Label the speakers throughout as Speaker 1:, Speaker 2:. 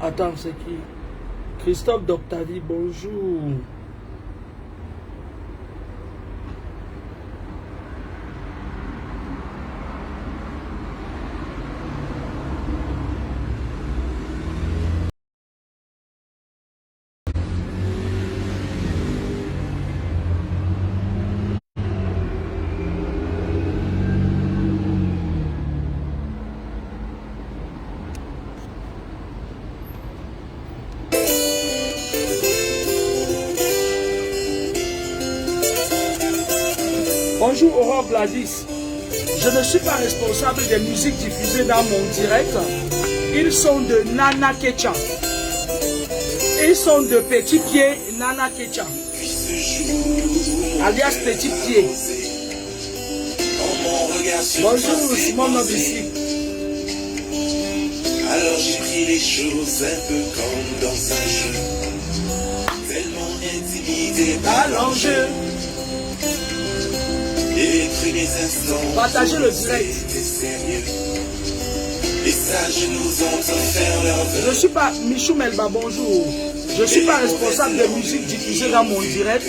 Speaker 1: Attends, c'est qui? Christophe Doctavie, bonjour. Bonjour Aurore Gladys. Je ne suis pas responsable des musiques diffusées dans mon direct. Ils sont de Nana Kecha. Ils sont de Petit Pied Nana Kecha. Alias Petit Pied. Bonjour Simon Novici.
Speaker 2: Alors j'ai pris les choses un peu comme dans un jeu. Tellement intimidé par l'enjeu. Et les premiers instants,
Speaker 1: partagez le direct.
Speaker 2: Les sages nous ont offert leur vœu.
Speaker 1: Je ne suis pas Michou Melba, bonjour. Je ne suis pas responsable de musique diffusée dans mon direct.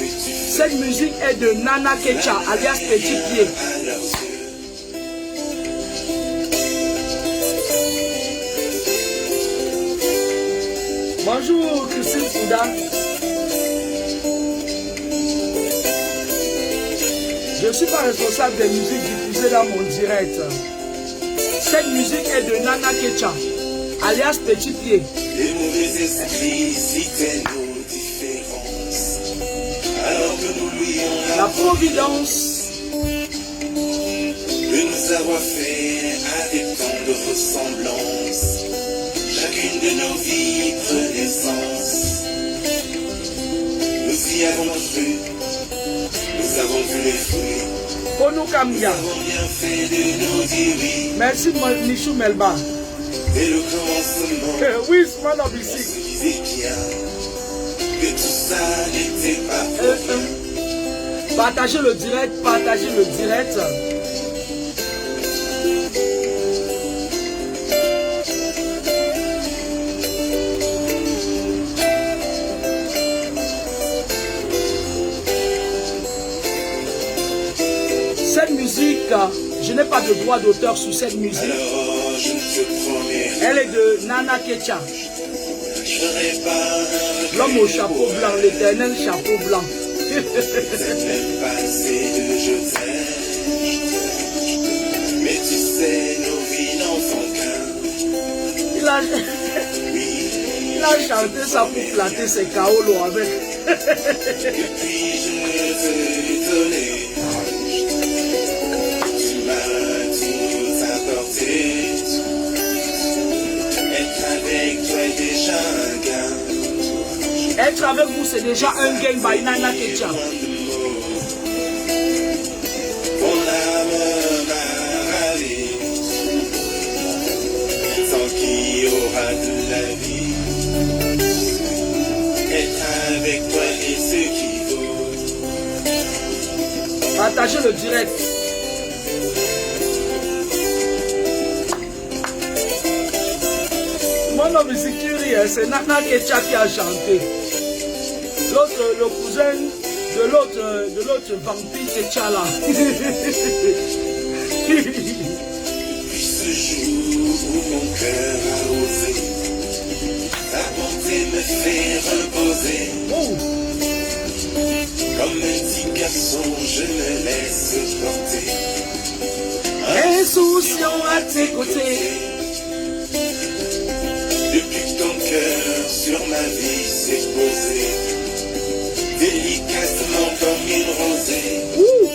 Speaker 1: Cette musique est de Nana Kecha, alias Petit Pied. Bonjour Christine Fouda. Je ne suis pas responsable des musiques diffusées dans mon direct. Cette musique est de Nana Kecha, alias Petit Pied.
Speaker 2: Les mauvais esprits citaient nos différences. Alors que nous louions
Speaker 1: la providence
Speaker 2: de nous avoir fait avec tant de ressemblances. Chacune de nos vies prenait sens. Nous y avons cru. Nous avons vu les fruits.
Speaker 1: Bono Kamia.
Speaker 2: Nous avons bien fait de nous dire oui.
Speaker 1: Merci Michou Melba.
Speaker 2: Dès le commencement,
Speaker 1: oui, c'est mon
Speaker 2: on
Speaker 1: ambitieux.
Speaker 2: se disait bien que tout ça n'était pas vrai.
Speaker 1: Partagez le direct, partagez le direct. Cette musique, je n'ai pas de droit d'auteur sur cette musique.
Speaker 2: Alors je te promets,
Speaker 1: Elle est de Nana Kecha.
Speaker 2: je ferai pas
Speaker 1: L'homme au chapeau blanc, l'éternel chapeau blanc.
Speaker 2: même passé de je t'aime. Mais tu sais, nos vies n'en font qu'un.
Speaker 1: Il a chanté ça pour flatter ses kaolos avec.
Speaker 2: Puis je te donner. Tu m'as tout apporté. Être avec toi est déjà un gain.
Speaker 1: Être avec vous, c'est déjà un gain by Nana Kecha.
Speaker 2: Mon âme m'a ravi. Sans qui aura de la vie. Être avec toi est ce qui vaut.
Speaker 1: Partagez le direct. Mon homme c'est Nana Kecha qui a chanté. L'autre, le cousin de l'autre vampire Kecha là.
Speaker 2: Puis ce jour où mon cœur a osé, ta bonté me fait reposer.
Speaker 1: Oh.
Speaker 2: Comme un petit garçon, je me laisse porter.
Speaker 1: Insouciant à tes côtés.
Speaker 2: Depuis que ton cœur sur ma vie s'est posé, délicatement comme une rosée,
Speaker 1: Ouh.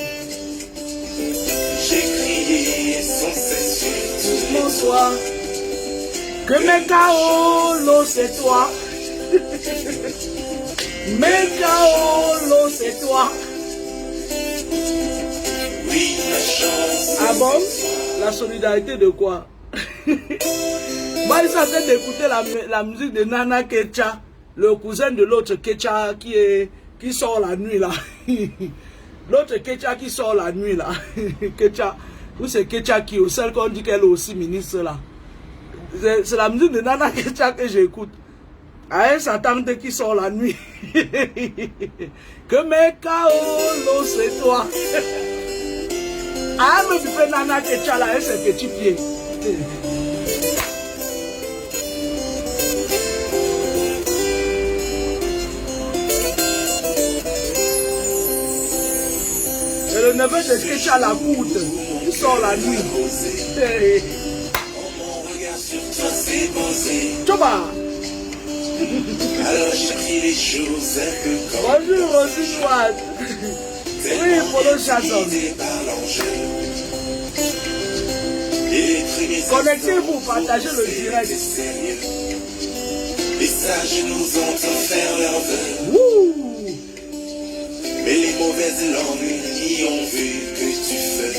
Speaker 2: j'ai crié
Speaker 1: toi. Que Mekaolo, c'est toi. Mekaolo, c'est toi.
Speaker 2: Oui, la chance.
Speaker 1: Ah bon? La solidarité de quoi? Moi, je suis en train d'écouter la musique de Nana Kecha, le cousin de l'autre Kecha qui sort la nuit là. L'autre Kecha qui sort la nuit là. Kecha, ou c'est Kecha qui, ou celle qu'on dit qu'elle est aussi ministre là. C'est la musique de Nana Kecha que j'écoute. À elle, sa tante qui sort la nuit. Que mes kaolo, c'est toi. Ah, me fait Nana Kecha là, elle ses petits pieds. Et le neveu de Kecha la courte, il sort la nuit. Choba.
Speaker 2: Alors j'ai les choses que quand
Speaker 1: Bonjour Rosine Watt. Oui, Polo Chasson. Connectez-vous, partagez le direct.
Speaker 2: Les sages nous ont offert leur vœu.
Speaker 1: Wouh.
Speaker 2: Mais les mauvaises langues y ont vu que tu fais.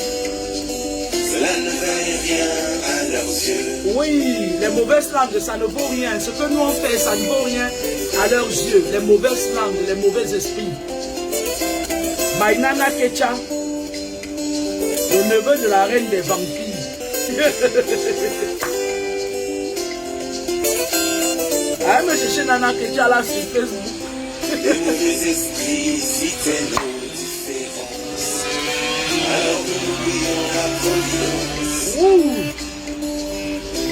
Speaker 2: Cela ne valait rien à leurs yeux.
Speaker 1: Oui, les mauvaises langues, ça ne vaut rien. Ce que nous on fait, ça ne vaut rien à leurs yeux. Les mauvaises langues, les mauvais esprits. Bainana Kecha, le neveu de la reine des vampires. Ah, mais chercher Nana Kecha là sur Facebook.
Speaker 2: Les mauvais esprits citaient nos différences. Alors que nous prions la providence.
Speaker 1: Ouh.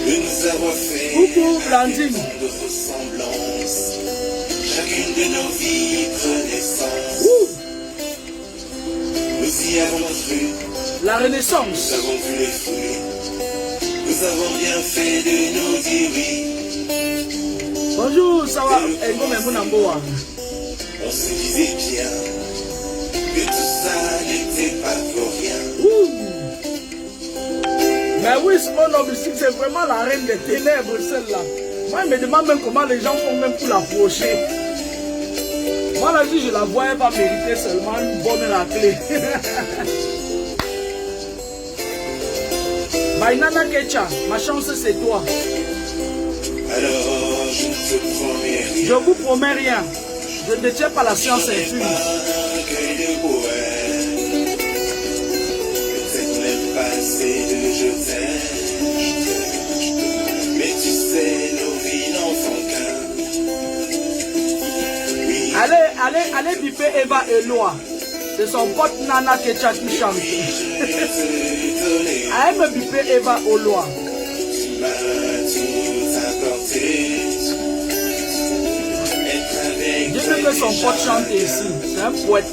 Speaker 2: De nous avoir fait
Speaker 1: Coucou, Blandine.
Speaker 2: de ressemblance. Chacune de nos vies prenait sens.
Speaker 1: Ouh.
Speaker 2: Nous y avons cru.
Speaker 1: La
Speaker 2: Nous
Speaker 1: Renaissance.
Speaker 2: avons vu les fruits. Nous avons bien fait de nous dire oui.
Speaker 1: Bonjour, ça va?
Speaker 2: On se disait bien que tout ça n'était pas pour rien.
Speaker 1: Ouh. Mais oui, mon objectif, c'est vraiment la reine des ténèbres, celle-là. Moi, je me demande même comment les gens font même pour l'approcher. Moi, là, si je la vois, elle va mériter seulement une bonne raclée. Bainana Kecha, ma chance, c'est toi.
Speaker 2: Alors je ne te promets rien.
Speaker 1: Je vous promets rien. Je ne détiens pas la science infuse.
Speaker 2: Cueil de poète. Peut-être même pas assez de je t'aime. Mais tu sais, nos vies n'en font qu'un. Oui.
Speaker 1: Allez biper Eva Eloa. C'est son pote Nana Kecha qui chante. Allez me biper Eva Eloa.
Speaker 2: Tu m'as tout apporté.
Speaker 1: Dieu veut que son pote chante ici. C'est un poète.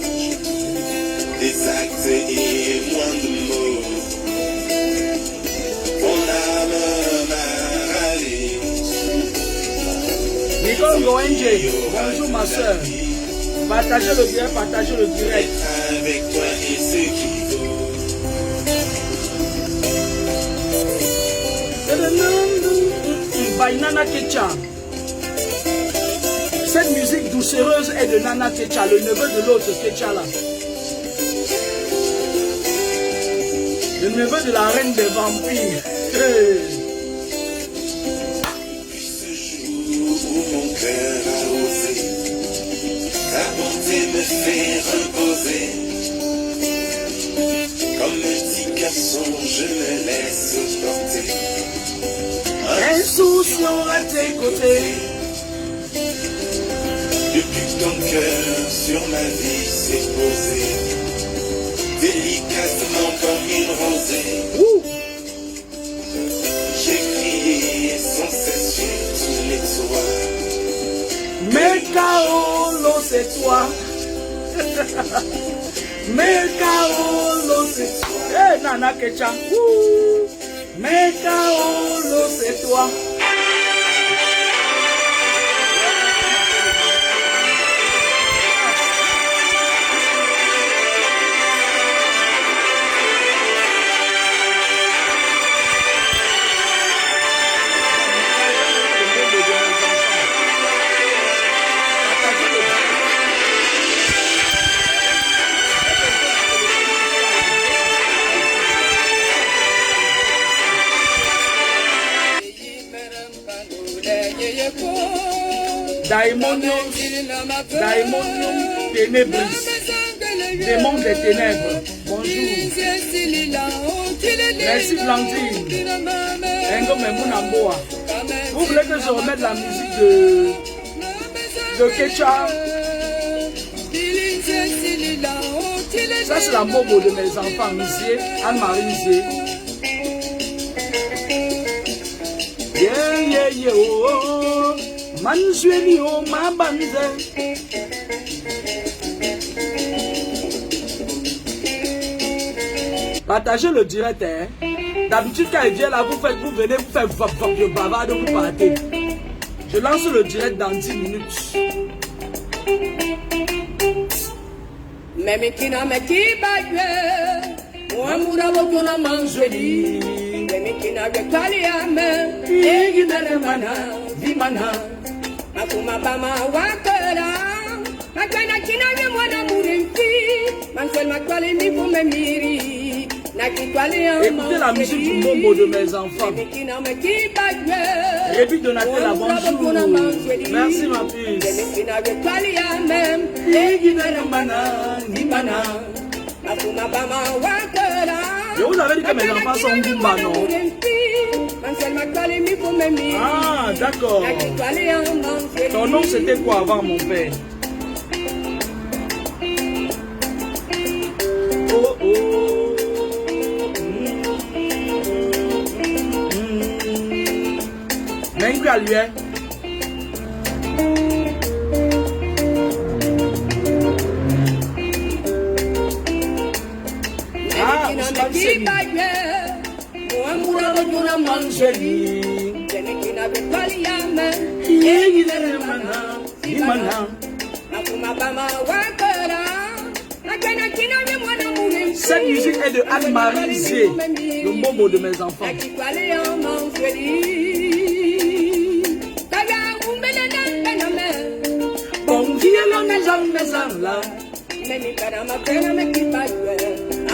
Speaker 2: Des actes et moins de mots. Ton âme m'a râlé.
Speaker 1: Nicole Goenje, bonjour ma soeur. Partagez le direct, partagez le direct.
Speaker 2: Avec toi et ce qui vaut.
Speaker 1: By Nana Kecha. Cette musique doucereuse est de Nana Kecha, le neveu de l'autre Kecha là. Le neveu de la reine des vampires.
Speaker 2: Puis ce jour où mon cœur a osé, ta bonté me fait reposer. Comme un petit garçon, je me laisse porter.
Speaker 1: Insouciant à tes côtés.
Speaker 2: Depuis que ton cœur sur ma vie s'est posé, délicatement comme une rosée,
Speaker 1: Ouh.
Speaker 2: j'ai crié sans cesse sur tous les toits.
Speaker 1: Mekaolo, c'est toi. Mekaolo, c'est toi. Eh, Nana Kecha. Ouh. Mekaolo, c'est toi. Daimonium Ténébris. Démon des ténèbres. Bonjour. Merci Blandine. Vous voulez que je remette la musique de Kecha? Ça c'est la bobo de mes enfants, Mizier, Anne-Marie Mizier. Yeah, yeah, yeah, oh, oh. Mansueli, oh, ma bande. Partagez le direct, hein. D'habitude, quand il vient là, vous venez, vous faites je bavarde, vous partez. Je lance le direct dans 10 minutes.
Speaker 3: Meme kina meki bagwe, mwamura bokuna manjeli. Meme kina rekali ame, egi dere mana, di mana. Makuma bama wakera, makwena kina we mwana murimfi. Mansel makwale ni pour me miri.
Speaker 1: Écoutez la musique du Momo de mes enfants. Rébi Donatella, bonjour. Merci ma puce. Je vous avais dit que mes enfants sont Goumba, non? Ah, d'accord. Ton nom c'était quoi avant mon père? Oh oh. Même à lui, hein? Ah, cette musique est de Anne-Marie Zé, le Momo de mes enfants.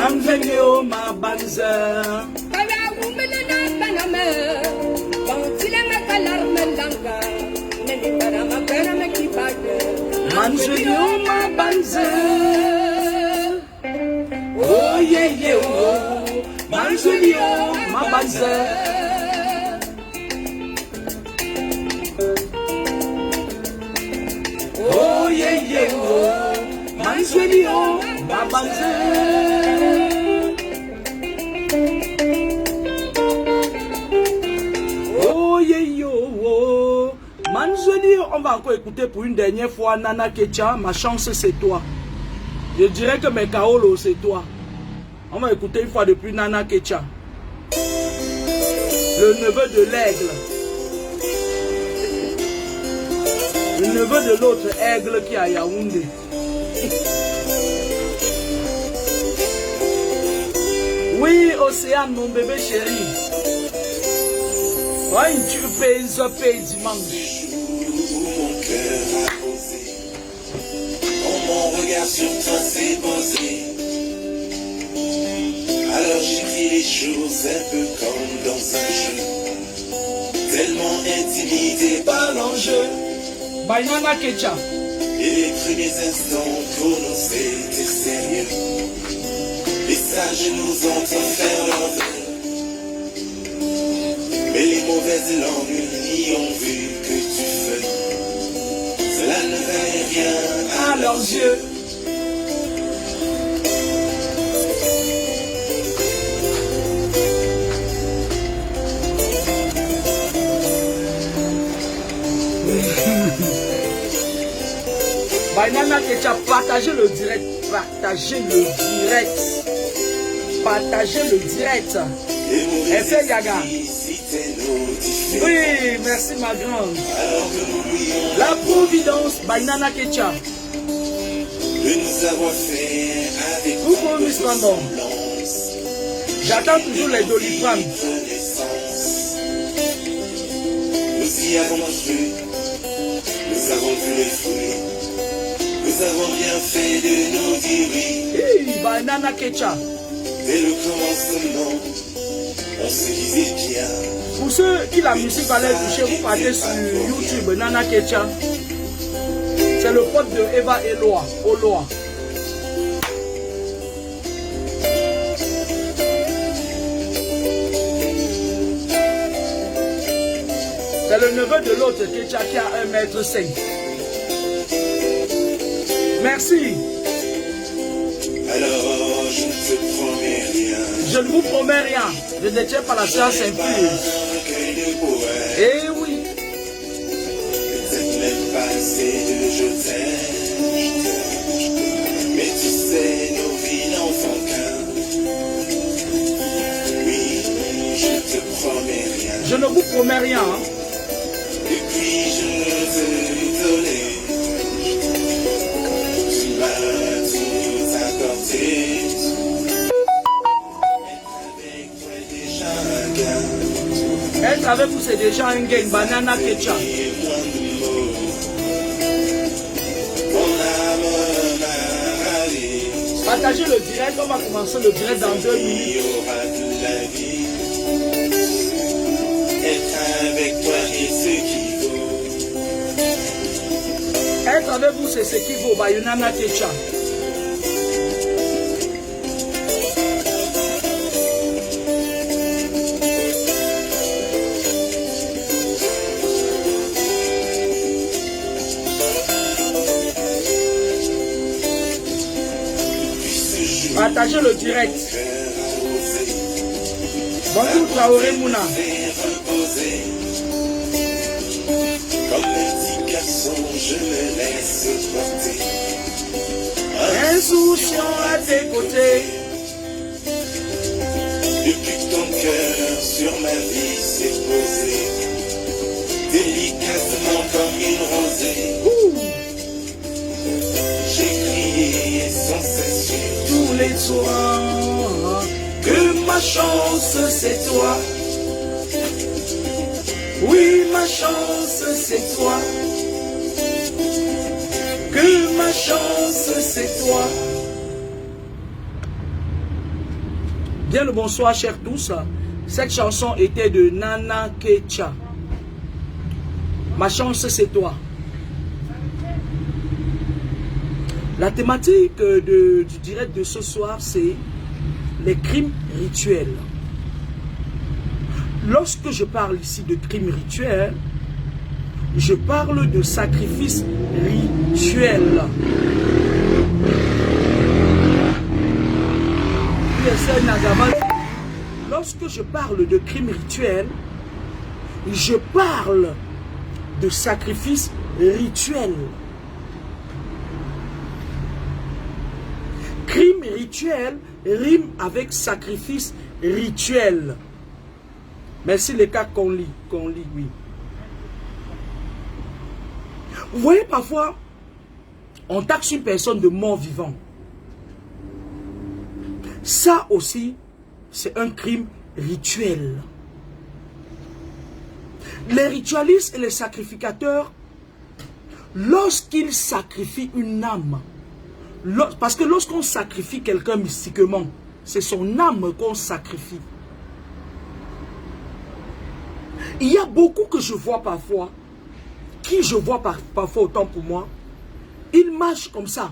Speaker 1: I'm venu au ma banza. Manjou ma banza. Oh yeah yeah oh. Manjou ma banza. Oh yeah yeah oh. Manjou ma banza. Oh yeah yo oh. Manjou, on va encore écouter pour une dernière fois Nana Kecha, ma chance c'est toi. Je dirais que mes kaolo c'est toi. On va écouter une fois de plus Nana Kecha. Le neveu de l'aigle. Le neveu de l'autre aigle qui est à Yaoundé. Oui, Océane, mon bébé chéri. Ouais, tu pèses dimanche.
Speaker 2: Mon cœur a posé, quand mon regard sur toi s'est posé. Alors j'écris les choses un peu comme dans un jeu, tellement intimidé par l'enjeu.
Speaker 1: Bainana Kecha.
Speaker 2: Et les premiers instants pour nous c'était sérieux. Les sages nous entendent faire leur vœu. Mais les mauvaises langues n'y ont vu que du feu. Cela ne valait rien à leurs yeux.
Speaker 1: Bainana Kecha, partagez le direct. Partagez le direct. Partagez le direct. Effet Yaga. Oui, merci ma grande. La providence, Bainana Kecha.
Speaker 2: De nous avoir fait avec
Speaker 1: Coucou Miss Mandon. J'attends toujours les Doliprane.
Speaker 2: Nous y avons cru, nous avons vu les fruits, nous avons bien fait de nous dire oui.
Speaker 1: Hey, Bainana Kecha.
Speaker 2: Dès le commencement, on se disait bien.
Speaker 1: Pour ceux qui la musique va les toucher, vous partez sur YouTube, Nana Kecha. C'est le pote de Eva Eloa, Oloa. C'est le neveu de l'autre qui a 1,5 m. Merci.
Speaker 2: Alors je ne te promets rien.
Speaker 1: Je ne vous promets rien. Je ne détiens pas la science infuse. Eh oui.
Speaker 2: Peut-être même pas assez de je t'aime. Mais tu sais, nos vies n'en font qu'un. Oui, je te promets rien.
Speaker 1: Je ne vous promets rien. Hein.
Speaker 2: Et puis je te donner. Tu m'as tout accordé.
Speaker 1: Être avec vous, c'est déjà un gain. Banana Ketchup. Partagez le direct. On va commencer le direct dans 2 minutes.
Speaker 2: Être avec toi est ce qu'il vaut.
Speaker 1: Être avec vous, c'est ce qu'il vaut. Banana Ketchup. Partagez le direct. Bonjour Traoré Mouna.
Speaker 2: Comme un petit garçon, je me laisse porter.
Speaker 1: Insouciant à tes côtés.
Speaker 2: Depuis que ton cœur sur ma vie s'est posé, délicatement comme une rosée. J'ai crié sans cesse tous les soirs que ma chance c'est toi. Oui, ma chance c'est toi. Que ma chance c'est toi.
Speaker 1: Bien le bonsoir, chers tous. Cette chanson était de Nana Ketchup. Ma chance c'est toi. La thématique du direct de ce soir, c'est les crimes rituels. Lorsque je parle ici de crimes rituels, je parle de sacrifices rituels. Lorsque je parle de crimes rituels, je parle de sacrifices rituels. Crime rituel rime avec sacrifice rituel. Merci les cas qu'on lit, oui. Vous voyez, parfois, on taxe une personne de mort vivant. Ça aussi, c'est un crime rituel. Les ritualistes et les sacrificateurs, lorsqu'ils sacrifient une âme, parce que lorsqu'on sacrifie quelqu'un mystiquement, c'est son âme qu'on sacrifie. Il y a beaucoup que je vois parfois, qui je vois parfois autant pour moi, il marche comme ça.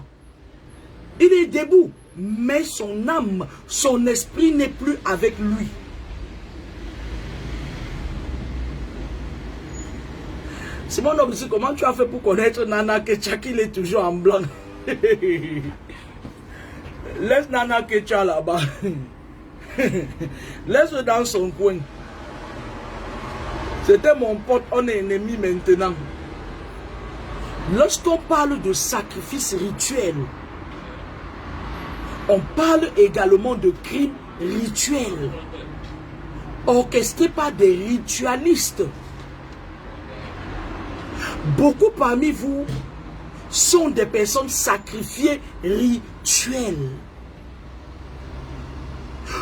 Speaker 1: Il est debout, mais son âme, son esprit n'est plus avec lui. C'est mon homme, comment tu as fait pour connaître Nana Ketchup, il est toujours en blanc. Laisse Nana Ketchup là-bas. Laisse-le dans son coin. C'était mon pote, on est ennemis maintenant. Lorsqu'on parle de sacrifice rituel, on parle également de crimes rituels, orchestrés par des ritualistes. Beaucoup parmi vous sont des personnes sacrifiées rituelles.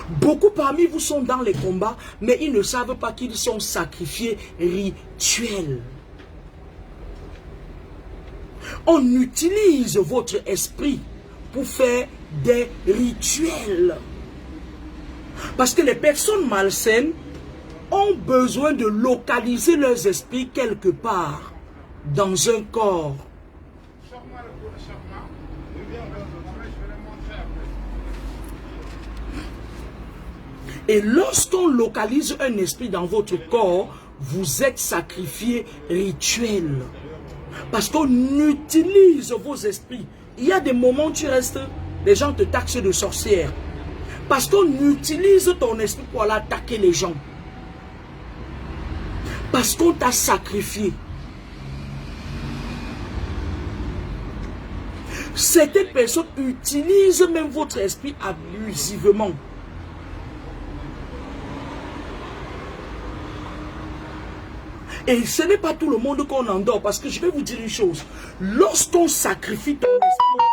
Speaker 1: Beaucoup parmi vous sont dans les combats, mais ils ne savent pas qu'ils sont sacrifiés rituels. On utilise votre esprit pour faire des rituels. Parce que les personnes malsaines ont besoin de localiser leurs esprits quelque part dans un corps. Et lorsqu'on localise un esprit dans votre corps, vous êtes sacrifié rituel. Parce qu'on utilise vos esprits. Il y a des moments où tu restes, les gens te taxent de sorcière. Parce qu'on utilise ton esprit pour aller attaquer les gens. Parce qu'on t'a sacrifié. Certaines personnes utilisent même votre esprit abusivement. Et ce n'est pas tout le monde qu'on endort. Parce que je vais vous dire une chose. Lorsqu'on sacrifie ton esprit...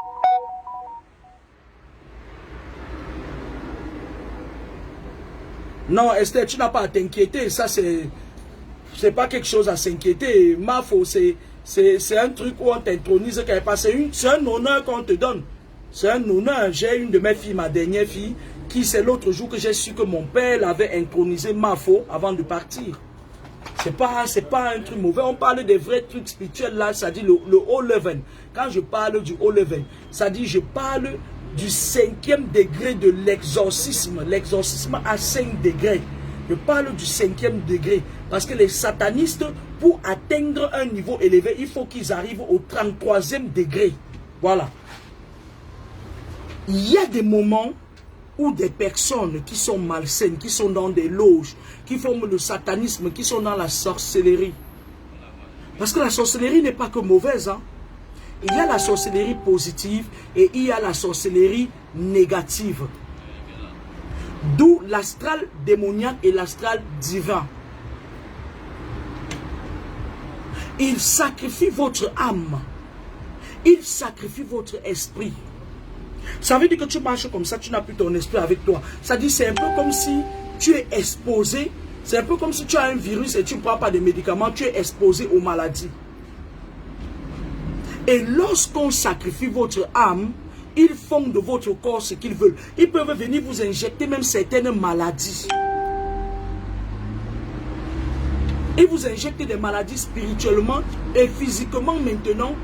Speaker 1: Non, Esther, tu n'as pas à t'inquiéter. Ça, c'est pas quelque chose à s'inquiéter. Mafo, c'est un truc où on t'intronise quelque part. C'est un honneur qu'on te donne. C'est un honneur. J'ai une de mes filles, ma dernière fille, qui c'est l'autre jour que j'ai su que mon père l'avait intronisé Mafo avant de partir. C'est pas un truc mauvais. On parle des vrais trucs spirituels là, ça dit le haut level. Quand je parle du haut level, ça dit je parle du 5e degré de l'exorcisme. L'exorcisme à 5 degrés. Je parle du 5e degré. Parce que les satanistes, pour atteindre un niveau élevé, il faut qu'ils arrivent au 33e degré. Voilà. Il y a des moments où des personnes qui sont malsaines, qui sont dans des loges, qui font le satanisme, qui sont dans la sorcellerie. Parce que la sorcellerie n'est pas que mauvaise. Hein? Il y a la sorcellerie positive et il y a la sorcellerie négative. D'où l'astral démoniaque et l'astral divin. Il sacrifie votre âme. Il sacrifie votre esprit. Ça veut dire que tu marches comme ça, tu n'as plus ton esprit avec toi. Ça dit c'est un peu comme si tu es exposé. C'est un peu comme si tu as un virus et tu ne prends pas de médicaments, tu es exposé aux maladies. Et lorsqu'on sacrifie votre âme, ils font de votre corps ce qu'ils veulent. Ils peuvent venir vous injecter même certaines maladies. Ils vous injectent des maladies spirituellement et physiquement maintenant.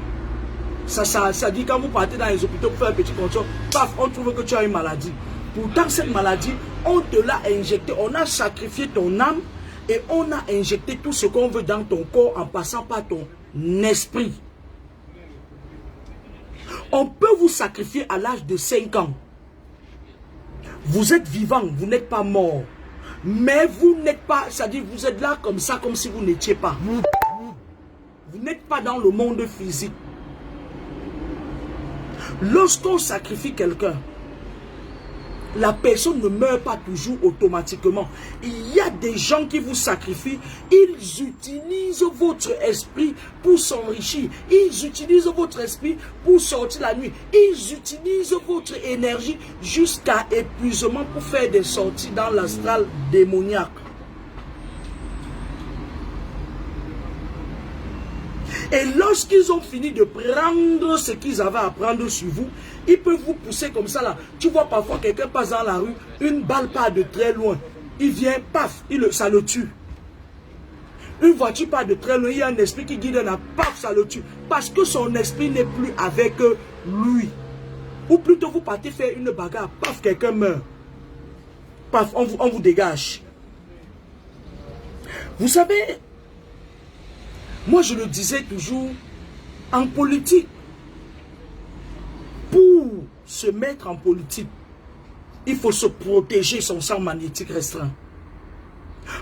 Speaker 1: Ça dit quand vous partez dans les hôpitaux pour faire un petit contrôle, paf, on trouve que tu as une maladie. Pourtant, cette maladie, on te l'a injectée, on a sacrifié ton âme et on a injecté tout ce qu'on veut dans ton corps en passant par ton esprit. On peut vous sacrifier à l'âge de 5 ans. Vous êtes vivant, vous n'êtes pas mort. Mais vous n'êtes pas, c'est-à-dire vous êtes là comme ça, comme si vous n'étiez pas. Vous n'êtes pas dans le monde physique. Lorsqu'on sacrifie quelqu'un, la personne ne meurt pas toujours automatiquement. Il y a des gens qui vous sacrifient. Ils utilisent votre esprit pour s'enrichir. Ils utilisent votre esprit pour sortir la nuit. Ils utilisent votre énergie jusqu'à épuisement pour faire des sorties dans l'astral démoniaque. Et lorsqu'ils ont fini de prendre ce qu'ils avaient à prendre sur vous, ils peuvent vous pousser comme ça là. Tu vois parfois quelqu'un passe dans la rue, une balle part de très loin. Il vient, paf, ça le tue. Une voiture part de très loin, il y a un esprit qui guide là, paf, ça le tue. Parce que son esprit n'est plus avec lui. Ou plutôt vous partez faire une bagarre, paf, quelqu'un meurt. Paf, on vous dégage. Vous savez, moi je le disais toujours, en politique, pour se mettre en politique, il faut se protéger son champ magnétique restreint.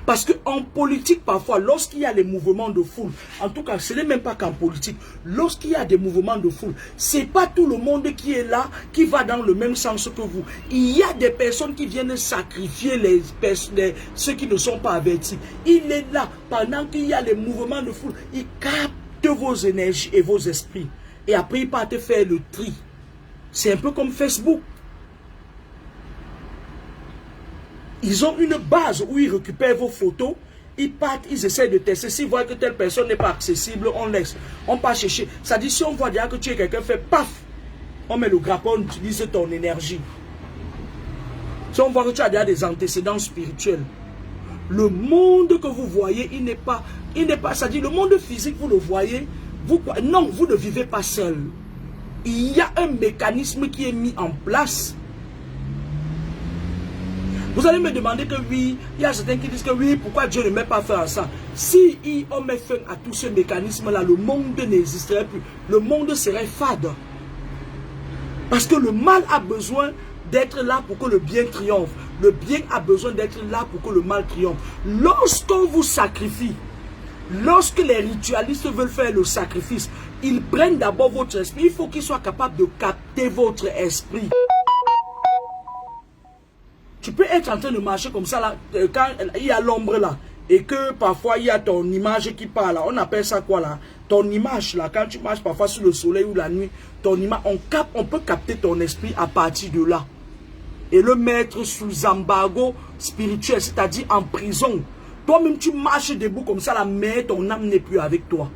Speaker 1: Parce qu'en politique, parfois, lorsqu'il y a les mouvements de foule, en tout cas, ce n'est même pas qu'en politique, lorsqu'il y a des mouvements de foule, ce n'est pas tout le monde qui est là, qui va dans le même sens que vous. Il y a des personnes qui viennent sacrifier ceux qui ne sont pas avertis. Il est là, pendant qu'il y a les mouvements de foule, il capte vos énergies et vos esprits. Et après, il part faire le tri. C'est un peu comme Facebook. Ils ont une base où ils récupèrent vos photos, ils partent, ils essaient de tester. S'ils voient que telle personne n'est pas accessible, on laisse. On part chercher. Ça dit, si on voit déjà que tu es quelqu'un, fait paf, on met le grappin, on utilise ton énergie. Si on voit que tu as déjà des antécédents spirituels, le monde que vous voyez, il n'est pas, ça dit, le monde physique, vous le voyez, non, vous ne vivez pas seul. Il y a un mécanisme qui est mis en place. Vous allez me demander que oui, il y a certains qui disent que oui, pourquoi Dieu ne met pas fin à ça? Si on met fin à tout ce mécanisme-là, le monde n'existerait plus. Le monde serait fade. Parce que le mal a besoin d'être là pour que le bien triomphe. Le bien a besoin d'être là pour que le mal triomphe. Lorsqu'on vous sacrifie, lorsque les ritualistes veulent faire le sacrifice, ils prennent d'abord votre esprit. Il faut qu'ils soient capables de capter votre esprit. Tu peux être en train de marcher comme ça, là, quand il y a l'ombre là, et que parfois il y a ton image qui part là. On appelle ça quoi là? Ton image là, quand tu marches parfois sous le soleil ou la nuit, ton image, on peut capter ton esprit à partir de là. Et le mettre sous embargo spirituel, c'est-à-dire en prison. Toi-même, tu marches debout comme ça, là, mais ton âme n'est plus avec toi.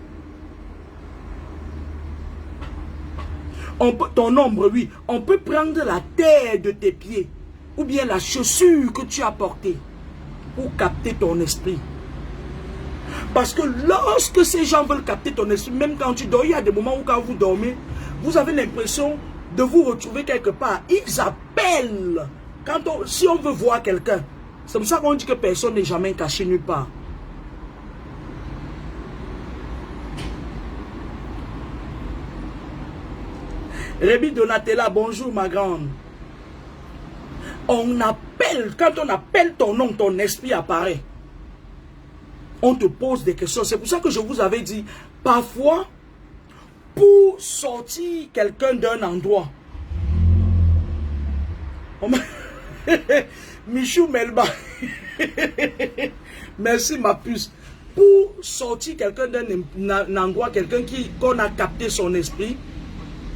Speaker 1: Ton ombre, oui. On peut prendre la terre de tes pieds, ou bien la chaussure que tu as portée, pour capter ton esprit. Parce que lorsque ces gens veulent capter ton esprit, même quand tu dors, il y a des moments où quand vous dormez, vous avez l'impression de vous retrouver quelque part. Ils appellent. Si on veut voir quelqu'un, c'est pour ça qu'on dit que personne n'est jamais caché nulle part. Rémi Donatella, bonjour ma grande. On appelle, quand on appelle ton nom, ton esprit apparaît. On te pose des questions. C'est pour ça que je vous avais dit, parfois, pour sortir quelqu'un d'un endroit, Michou Melba, merci ma puce. Pour sortir quelqu'un d'un endroit, quelqu'un qu'on a capté son esprit,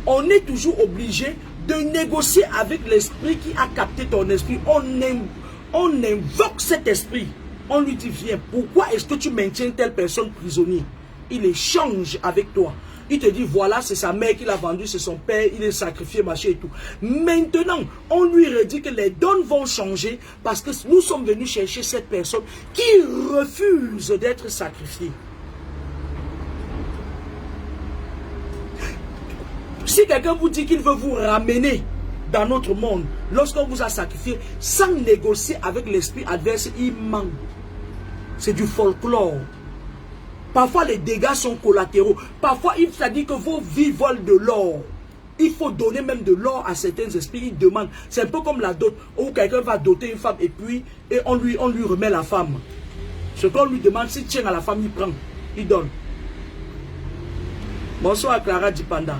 Speaker 1: on est toujours obligé de négocier avec l'esprit qui a capté ton esprit. On invoque cet esprit. On lui dit, viens, pourquoi est-ce que tu maintiens telle personne prisonnier? Il échange avec toi. Il te dit, voilà, c'est sa mère qui l'a vendu, c'est son père, il est sacrifié, machin et tout. Maintenant, on lui redit que les dons vont changer parce que nous sommes venus chercher cette personne qui refuse d'être sacrifiée. Si quelqu'un vous dit qu'il veut vous ramener dans notre monde, lorsqu'on vous a sacrifié, sans négocier avec l'esprit adverse, il manque. C'est du folklore. Parfois, les dégâts sont collatéraux. Parfois, il dit que vos vies volent de l'or. Il faut donner même de l'or à certains esprits. Ils demandent. C'est un peu comme la dot, où quelqu'un va doter une femme et puis on lui remet la femme. Ce qu'on lui demande, s'il tient à la femme, il prend. Il donne. Bonsoir Clara Dipanda.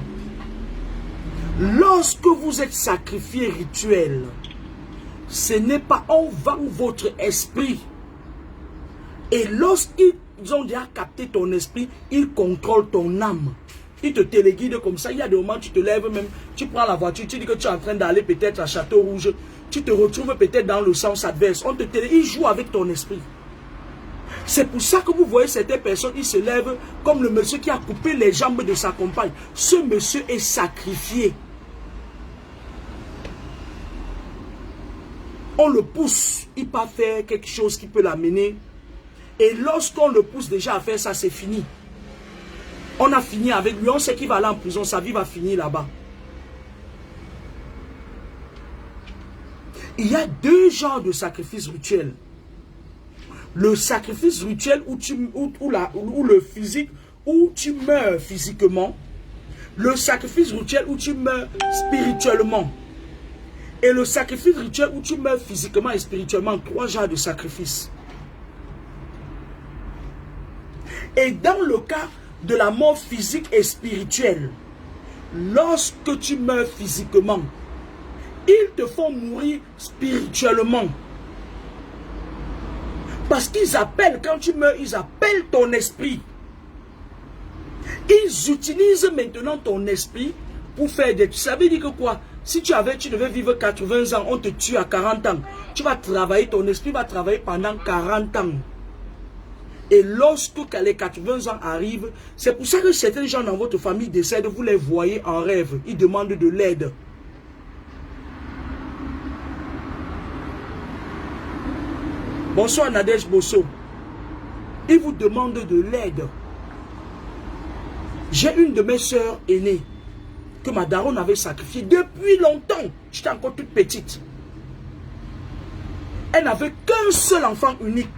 Speaker 1: Lorsque vous êtes sacrifié rituel, ce n'est pas on vend votre esprit. Et lorsqu'ils ont déjà capté ton esprit, ils contrôlent ton âme. Ils te téléguident comme ça. Il y a des moments où tu te lèves même, tu prends la voiture, tu dis que tu es en train d'aller peut-être à Château Rouge, tu te retrouves peut-être dans le sens adverse. On te téléguide, ils jouent avec ton esprit. C'est pour ça que vous voyez certaines personnes, ils se lèvent comme le monsieur qui a coupé les jambes de sa compagne. Ce monsieur est sacrifié. On le pousse, il peut faire quelque chose qui peut l'amener. Et lorsqu'on le pousse déjà à faire ça, c'est fini. On a fini avec lui, on sait qu'il va aller en prison, sa vie va finir là-bas. Il y a deux genres de sacrifices rituels. Le sacrifice rituel où le physique, où tu meurs physiquement. Le sacrifice rituel où tu meurs spirituellement. Et le sacrifice rituel où tu meurs physiquement et spirituellement. Trois genres de sacrifices. Et dans le cas de la mort physique et spirituelle, lorsque tu meurs physiquement, ils te font mourir spirituellement. Parce qu'ils appellent, quand tu meurs, ils appellent ton esprit. Ils utilisent maintenant ton esprit pour faire des... Ça veut dire que quoi? Si tu devais vivre 80 ans, on te tue à 40 ans. Tu vas travailler, ton esprit va travailler pendant 40 ans. Et lorsque les 80 ans arrivent, c'est pour ça que certains gens dans votre famille décèdent, vous les voyez en rêve. Ils demandent de l'aide. Bonsoir Nadège Bosso. Ils vous demandent de l'aide. J'ai une de mes sœurs aînées que ma daronne avait sacrifiée depuis longtemps. J'étais encore toute petite. Elle n'avait qu'un seul enfant unique.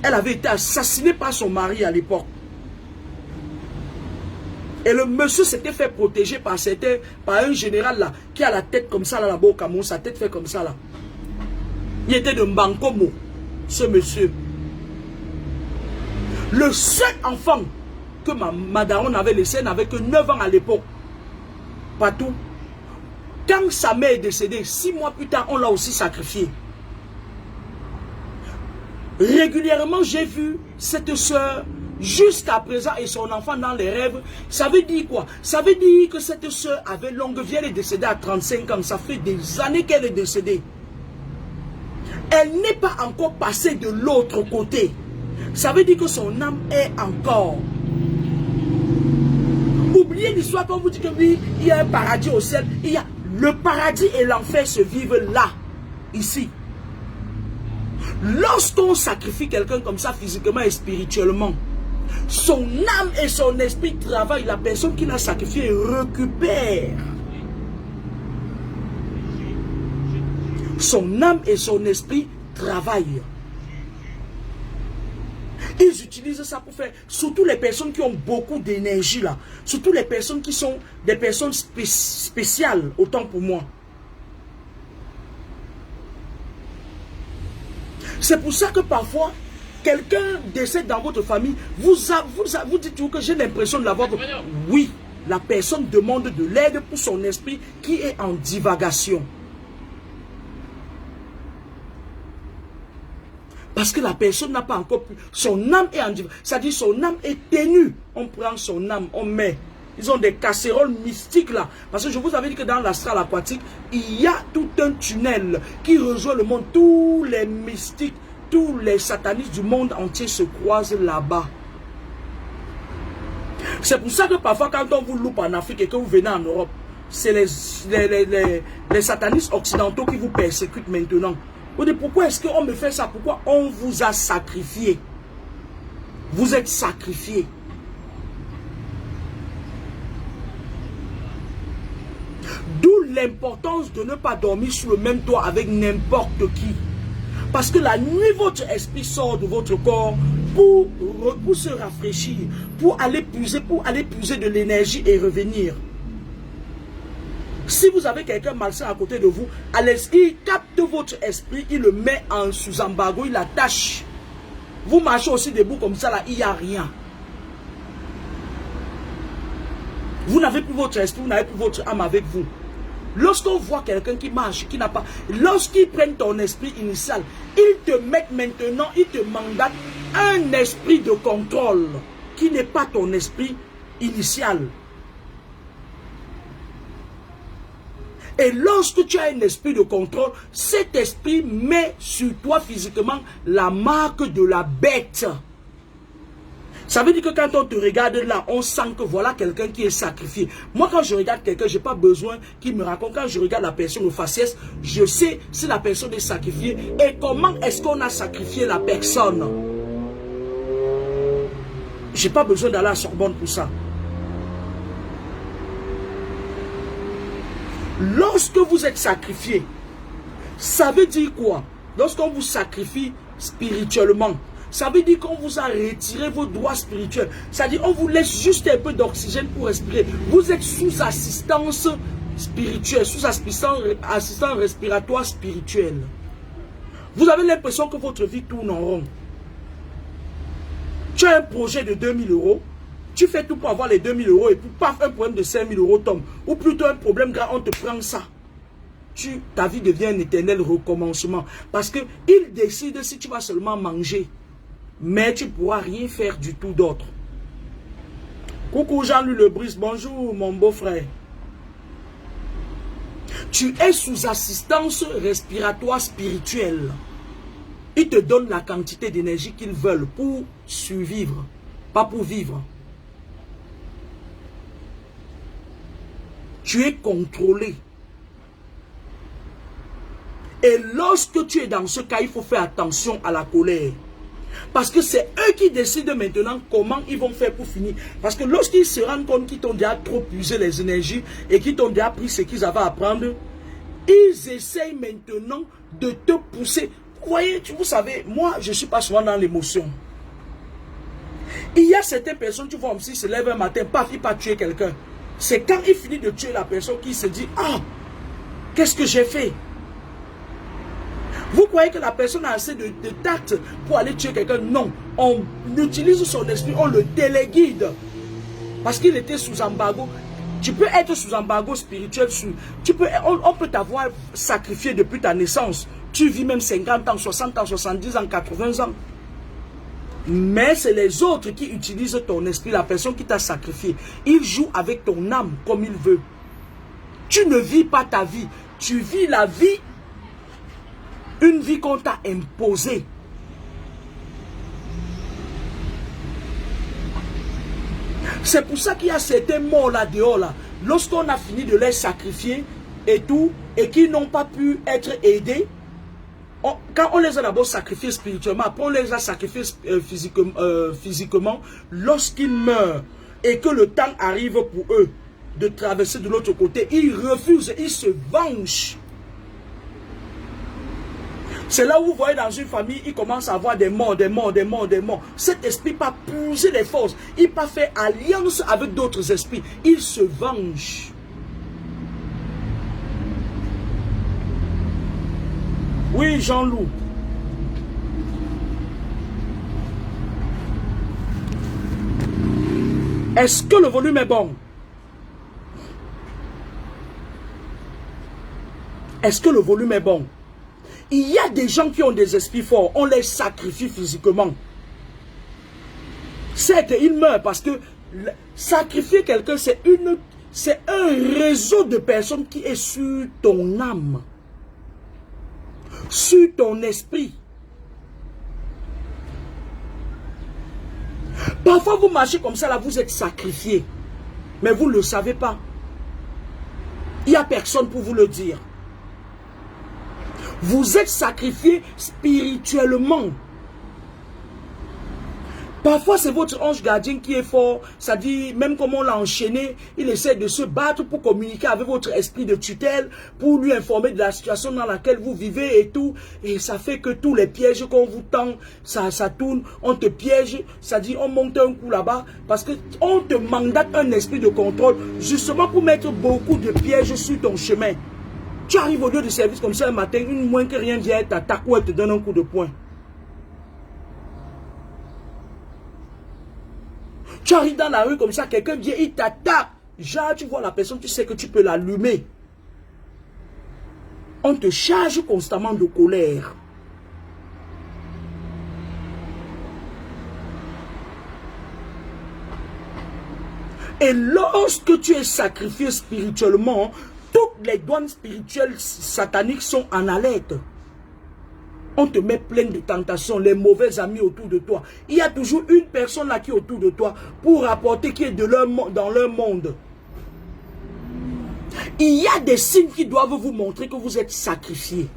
Speaker 1: Elle avait été assassinée par son mari à l'époque. Et le monsieur s'était fait protéger par un général là, qui a la tête comme ça là-bas au Cameroun, sa tête fait comme ça là. Il était de Mbankomo, ce monsieur. Le seul enfant que ma daronne avait laissé, n'avait que 9 ans à l'époque. Pas tout. Quand sa mère est décédée, 6 mois plus tard, on l'a aussi sacrifié. Régulièrement, j'ai vu cette soeur jusqu'à présent et son enfant dans les rêves. Ça veut dire quoi? Ça veut dire que cette soeur avait longue vie, elle est décédée à 35 ans. Ça fait des années qu'elle est décédée. Elle n'est pas encore passée de l'autre côté. Ça veut dire que son âme est encore. Oubliez l'histoire quand vous dites que oui, il y a un paradis au ciel. Il y a le paradis et l'enfer se vivent là, ici. Lorsqu'on sacrifie quelqu'un comme ça physiquement et spirituellement, son âme et son esprit travaillent. La personne qui l'a sacrifié récupère. Son âme et son esprit travaillent. Ils utilisent ça pour faire, surtout les personnes qui ont beaucoup d'énergie là, surtout les personnes qui sont des personnes spéciales, autant pour moi. C'est pour ça que parfois, quelqu'un décède dans votre famille, vous dites toujours que j'ai l'impression de l'avoir. Oui, la personne demande de l'aide pour son esprit qui est en divagation. Parce que la personne n'a pas encore pu. Son âme est en divagation. C'est-à-dire son âme est ténue. On prend son âme, on met. Ils ont des casseroles mystiques là. Parce que je vous avais dit que dans l'astral aquatique, il y a tout un tunnel qui rejoint le monde. Tous les mystiques, tous les satanistes du monde entier se croisent là-bas. C'est pour ça que parfois quand on vous loupe en Afrique et que vous venez en Europe, c'est les satanistes occidentaux qui vous persécutent maintenant. Vous dites pourquoi est-ce qu'on me fait ça? Pourquoi on vous a sacrifié? Vous êtes sacrifié. D'où l'importance de ne pas dormir sur le même toit avec n'importe qui. Parce que la nuit, votre esprit sort de votre corps pour se rafraîchir, pour aller puiser de l'énergie et revenir. Si vous avez quelqu'un malsain à côté de vous, il capte votre esprit, il le met en sous-embargo, il l'attache. Vous marchez aussi debout comme ça, là, il n'y a rien. Vous n'avez plus votre esprit, vous n'avez plus votre âme avec vous. Lorsqu'on voit quelqu'un qui marche, qui n'a pas... Lorsqu'ils prennent ton esprit initial, ils te mettent maintenant, ils te mandatent un esprit de contrôle qui n'est pas ton esprit initial. Et lorsque tu as un esprit de contrôle, cet esprit met sur toi physiquement la marque de la bête. Ça veut dire que quand on te regarde là, on sent que voilà quelqu'un qui est sacrifié. Moi, quand je regarde quelqu'un, je n'ai pas besoin qu'il me raconte. Quand je regarde la personne au faciès, je sais si la personne est sacrifiée et comment est-ce qu'on a sacrifié la personne. Je n'ai pas besoin d'aller à Sorbonne pour ça. Lorsque vous êtes sacrifié, ça veut dire quoi? Lorsqu'on vous sacrifie spirituellement, ça veut dire qu'on vous a retiré vos droits spirituels. C'est-à-dire qu'on vous laisse juste un peu d'oxygène pour respirer. Vous êtes sous assistance spirituelle, sous assistance respiratoire spirituelle. Vous avez l'impression que votre vie tourne en rond. Tu as un projet de 2000 €. Tu fais tout pour avoir les 2000 € et puis paf, un problème de 5000 € tombe. Ou plutôt un problème grave, on te prend ça. Ta vie devient un éternel recommencement. Parce qu'il décide si tu vas seulement manger. Mais tu ne pourras rien faire du tout d'autre. Coucou Jean-Louis Lebris, bonjour mon beau-frère. Tu es sous assistance respiratoire spirituelle. Ils te donnent la quantité d'énergie qu'ils veulent pour survivre, pas pour vivre. Tu es contrôlé. Et lorsque tu es dans ce cas, il faut faire attention à la colère. Parce que c'est eux qui décident maintenant comment ils vont faire pour finir. Parce que lorsqu'ils se rendent compte qu'ils t'ont déjà trop puisé les énergies et qu'ils t'ont déjà pris ce qu'ils avaient à prendre, Ils essayent maintenant de te pousser. Vous voyez, vous savez, moi, je ne suis pas souvent dans l'émotion. Il y a certaines personnes, tu vois, comme s'ils se lèvent un matin, paf, il va tuer quelqu'un. C'est quand il finit de tuer la personne qu'il se dit, ah, qu'est-ce que j'ai fait? Vous croyez que la personne a assez de tact pour aller tuer quelqu'un? Non. On utilise son esprit, on le téléguide. Parce qu'il était sous embargo. Tu peux être sous embargo spirituel. On peut t'avoir sacrifié depuis ta naissance. Tu vis même 50 ans, 60 ans, 70 ans, 80 ans. Mais c'est les autres qui utilisent ton esprit, la personne qui t'a sacrifié. Il joue avec ton âme comme il veut. Tu ne vis pas ta vie. Tu vis la vie, une vie qu'on t'a imposée. C'est pour ça qu'il y a certains morts là dehors là. Lorsqu'on a fini de les sacrifier et tout, et qu'ils n'ont pas pu être aidés, quand on les a d'abord sacrifiés spirituellement, après on les a sacrifiés physiquement, lorsqu'ils meurent et que le temps arrive pour eux de traverser de l'autre côté, ils refusent, ils se vengent. C'est là où vous voyez dans une famille, il commence à avoir des morts, des morts, des morts, des morts. Cet esprit pas puiser les forces, il pas fait alliance avec d'autres esprits, il se venge. Oui, Jean-Loup. Est-ce que le volume est bon? Est-ce que le volume est bon? Il y a des gens qui ont des esprits forts, on les sacrifie physiquement. Certes, ils meurent parce que sacrifier quelqu'un, c'est un réseau de personnes qui est sur ton âme, sur ton esprit. Parfois, vous marchez comme ça, là, vous êtes sacrifié. Mais vous ne le savez pas. Il n'y a personne pour vous le dire. Vous êtes sacrifié spirituellement. Parfois, c'est votre ange gardien qui est fort. Ça dit, même comme on l'a enchaîné, il essaie de se battre pour communiquer avec votre esprit de tutelle, pour lui informer de la situation dans laquelle vous vivez et tout. Et ça fait que tous les pièges qu'on vous tend, ça tourne, on te piège. Ça dit, on monte un coup là-bas parce qu'on te mandate un esprit de contrôle, justement pour mettre beaucoup de pièges sur ton chemin. Tu arrives au lieu de service comme ça un matin, une moins que rien vient, elle t'attaque ou elle te donne un coup de poing. Tu arrives dans la rue comme ça, quelqu'un vient, il t'attaque. Genre, tu vois la personne, tu sais que tu peux l'allumer. On te charge constamment de colère. Et lorsque tu es sacrifié spirituellement, toutes les douanes spirituelles sataniques sont en alerte. On te met plein de tentations, les mauvais amis autour de toi. Il y a toujours une personne là qui est autour de toi pour rapporter qui est dans leur monde. Il y a des signes qui doivent vous montrer que vous êtes sacrifié.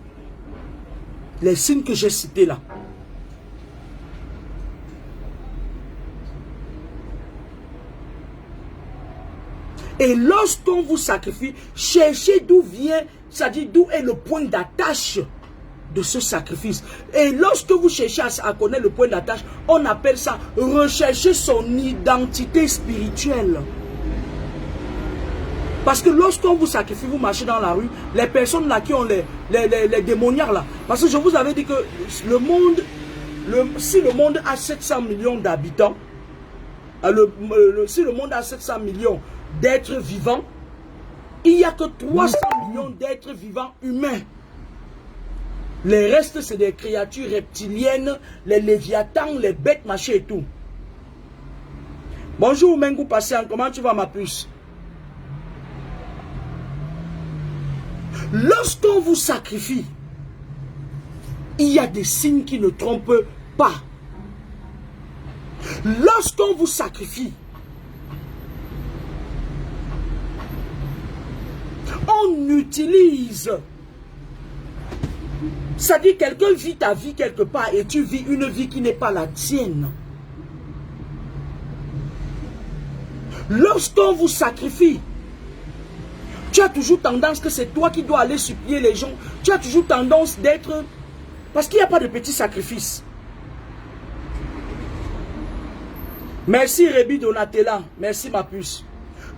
Speaker 1: Les signes que j'ai cités là. Et lorsqu'on vous sacrifie, cherchez d'où vient, c'est-à-dire d'où est le point d'attache de ce sacrifice. Et lorsque vous cherchez à connaître le point d'attache, on appelle ça rechercher son identité spirituelle. Parce que lorsqu'on vous sacrifie, vous marchez dans la rue, les personnes là qui ont les démoniaques là, parce que je vous avais dit que le monde, si le monde a 700 millions d'habitants, si le monde a 700 millions d'êtres vivants, il n'y a que 300 millions d'êtres vivants humains. Les restes, c'est des créatures reptiliennes, les léviathans, les bêtes, machin et tout. Bonjour, Mengou Patient, comment tu vas, ma puce? Lorsqu'on vous sacrifie, il y a des signes qui ne trompent pas. Lorsqu'on vous sacrifie, on utilise. Ça dit quelqu'un vit ta vie quelque part et tu vis une vie qui n'est pas la tienne. Lorsqu'on vous sacrifie, Tu as toujours tendance que c'est toi qui dois aller supplier les gens. Tu as toujours tendance d'être... Parce qu'il n'y a pas de petits sacrifices. Merci Rébi Donatella. Merci ma puce.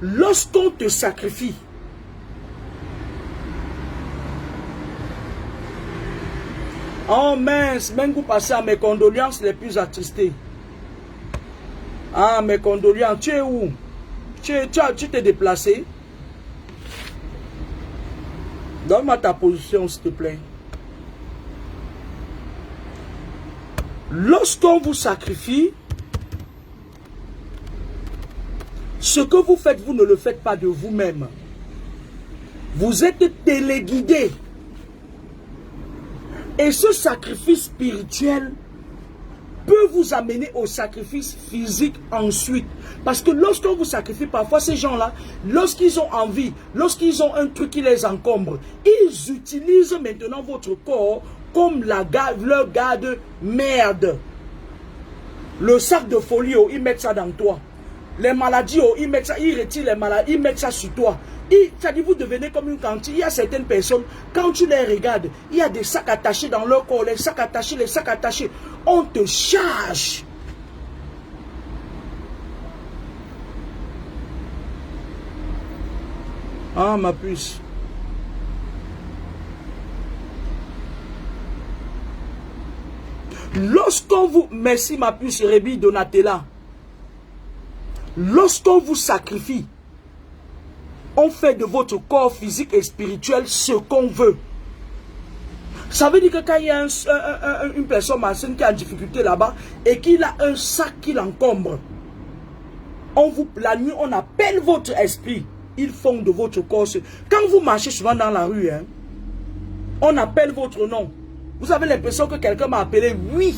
Speaker 1: Lorsqu'on te sacrifie, oh mince, même vous passez à mes condoléances les plus attristées. Ah, mes condoléances, tu es où? Tu t'es déplacé? Donne-moi ta position, s'il te plaît. Lorsqu'on vous sacrifie, ce que vous faites, vous ne le faites pas de vous-même. Vous êtes téléguidé. Et ce sacrifice spirituel peut vous amener au sacrifice physique ensuite. Parce que lorsqu'on vous sacrifie, parfois ces gens-là, lorsqu'ils ont envie, lorsqu'ils ont un truc qui les encombre, ils utilisent maintenant votre corps comme leur garde-merde. Le sac de folie, ils mettent ça dans toi. Les maladies, ils mettent ça, ils retirent les maladies, ils mettent ça sur toi. C'est-à-dire, vous devenez comme une cantine. Il y a certaines personnes, quand tu les regardes, il y a des sacs attachés dans leur corps, les sacs attachés. On te charge. Ah, ma puce. Lorsqu'on vous... Merci, ma puce, Rébi Donatella. Lorsqu'on vous sacrifie, on fait de votre corps physique et spirituel ce qu'on veut. Ça veut dire que quand il y a une personne malsaine qui a une difficulté là-bas et qu'il a un sac qui l'encombre, la nuit, on appelle votre esprit. Ils font de votre corps. Quand vous marchez souvent dans la rue, hein, on appelle votre nom. Vous avez l'impression que quelqu'un m'a appelé, oui.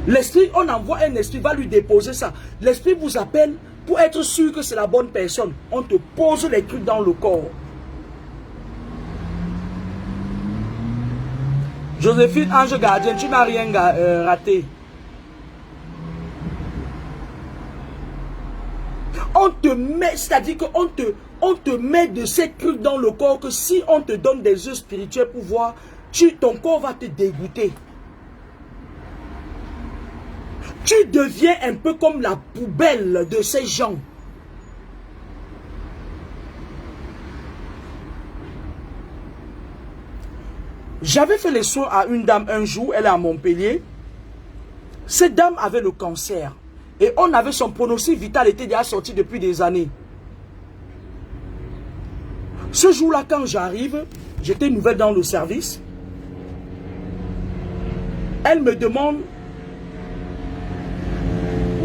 Speaker 1: L'esprit, on envoie un esprit, va lui déposer ça. L'esprit vous appelle pour être sûr que c'est la bonne personne. On te pose les trucs dans le corps. Joséphine Ange Gardien, tu n'as rien raté. On te met, c'est-à-dire qu'on te met de ces trucs dans le corps que si on te donne des yeux spirituels pour voir, ton corps va te dégoûter. Tu deviens un peu comme la poubelle de ces gens. J'avais fait les soins à une dame un jour, elle est à Montpellier. Cette dame avait le cancer. Et on avait son pronostic vital était déjà sorti depuis des années. Ce jour-là, quand j'arrive, j'étais nouvelle dans le service. Elle me demande...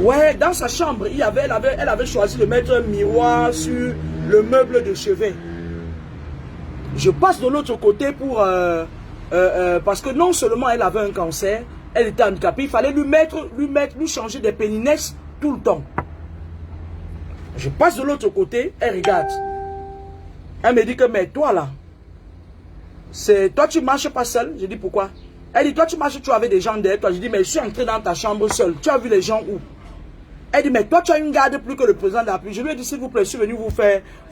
Speaker 1: Ouais, dans sa chambre, elle avait choisi de mettre un miroir sur le meuble de chevet. Je passe de l'autre côté pour... parce que non seulement elle avait un cancer, elle était handicapée, il fallait lui changer des péninesses tout le temps. Je passe de l'autre côté, elle regarde. Elle me dit que, mais toi là, toi tu marches pas seul. Je dis pourquoi? Elle dit, toi tu marches, tu avais des gens derrière toi. Je dis, mais je suis entré dans ta chambre seul. Tu as vu les gens où? Elle dit, mais toi tu as une garde plus que le président de la République. Je lui ai dit, s'il vous plaît, je suis venu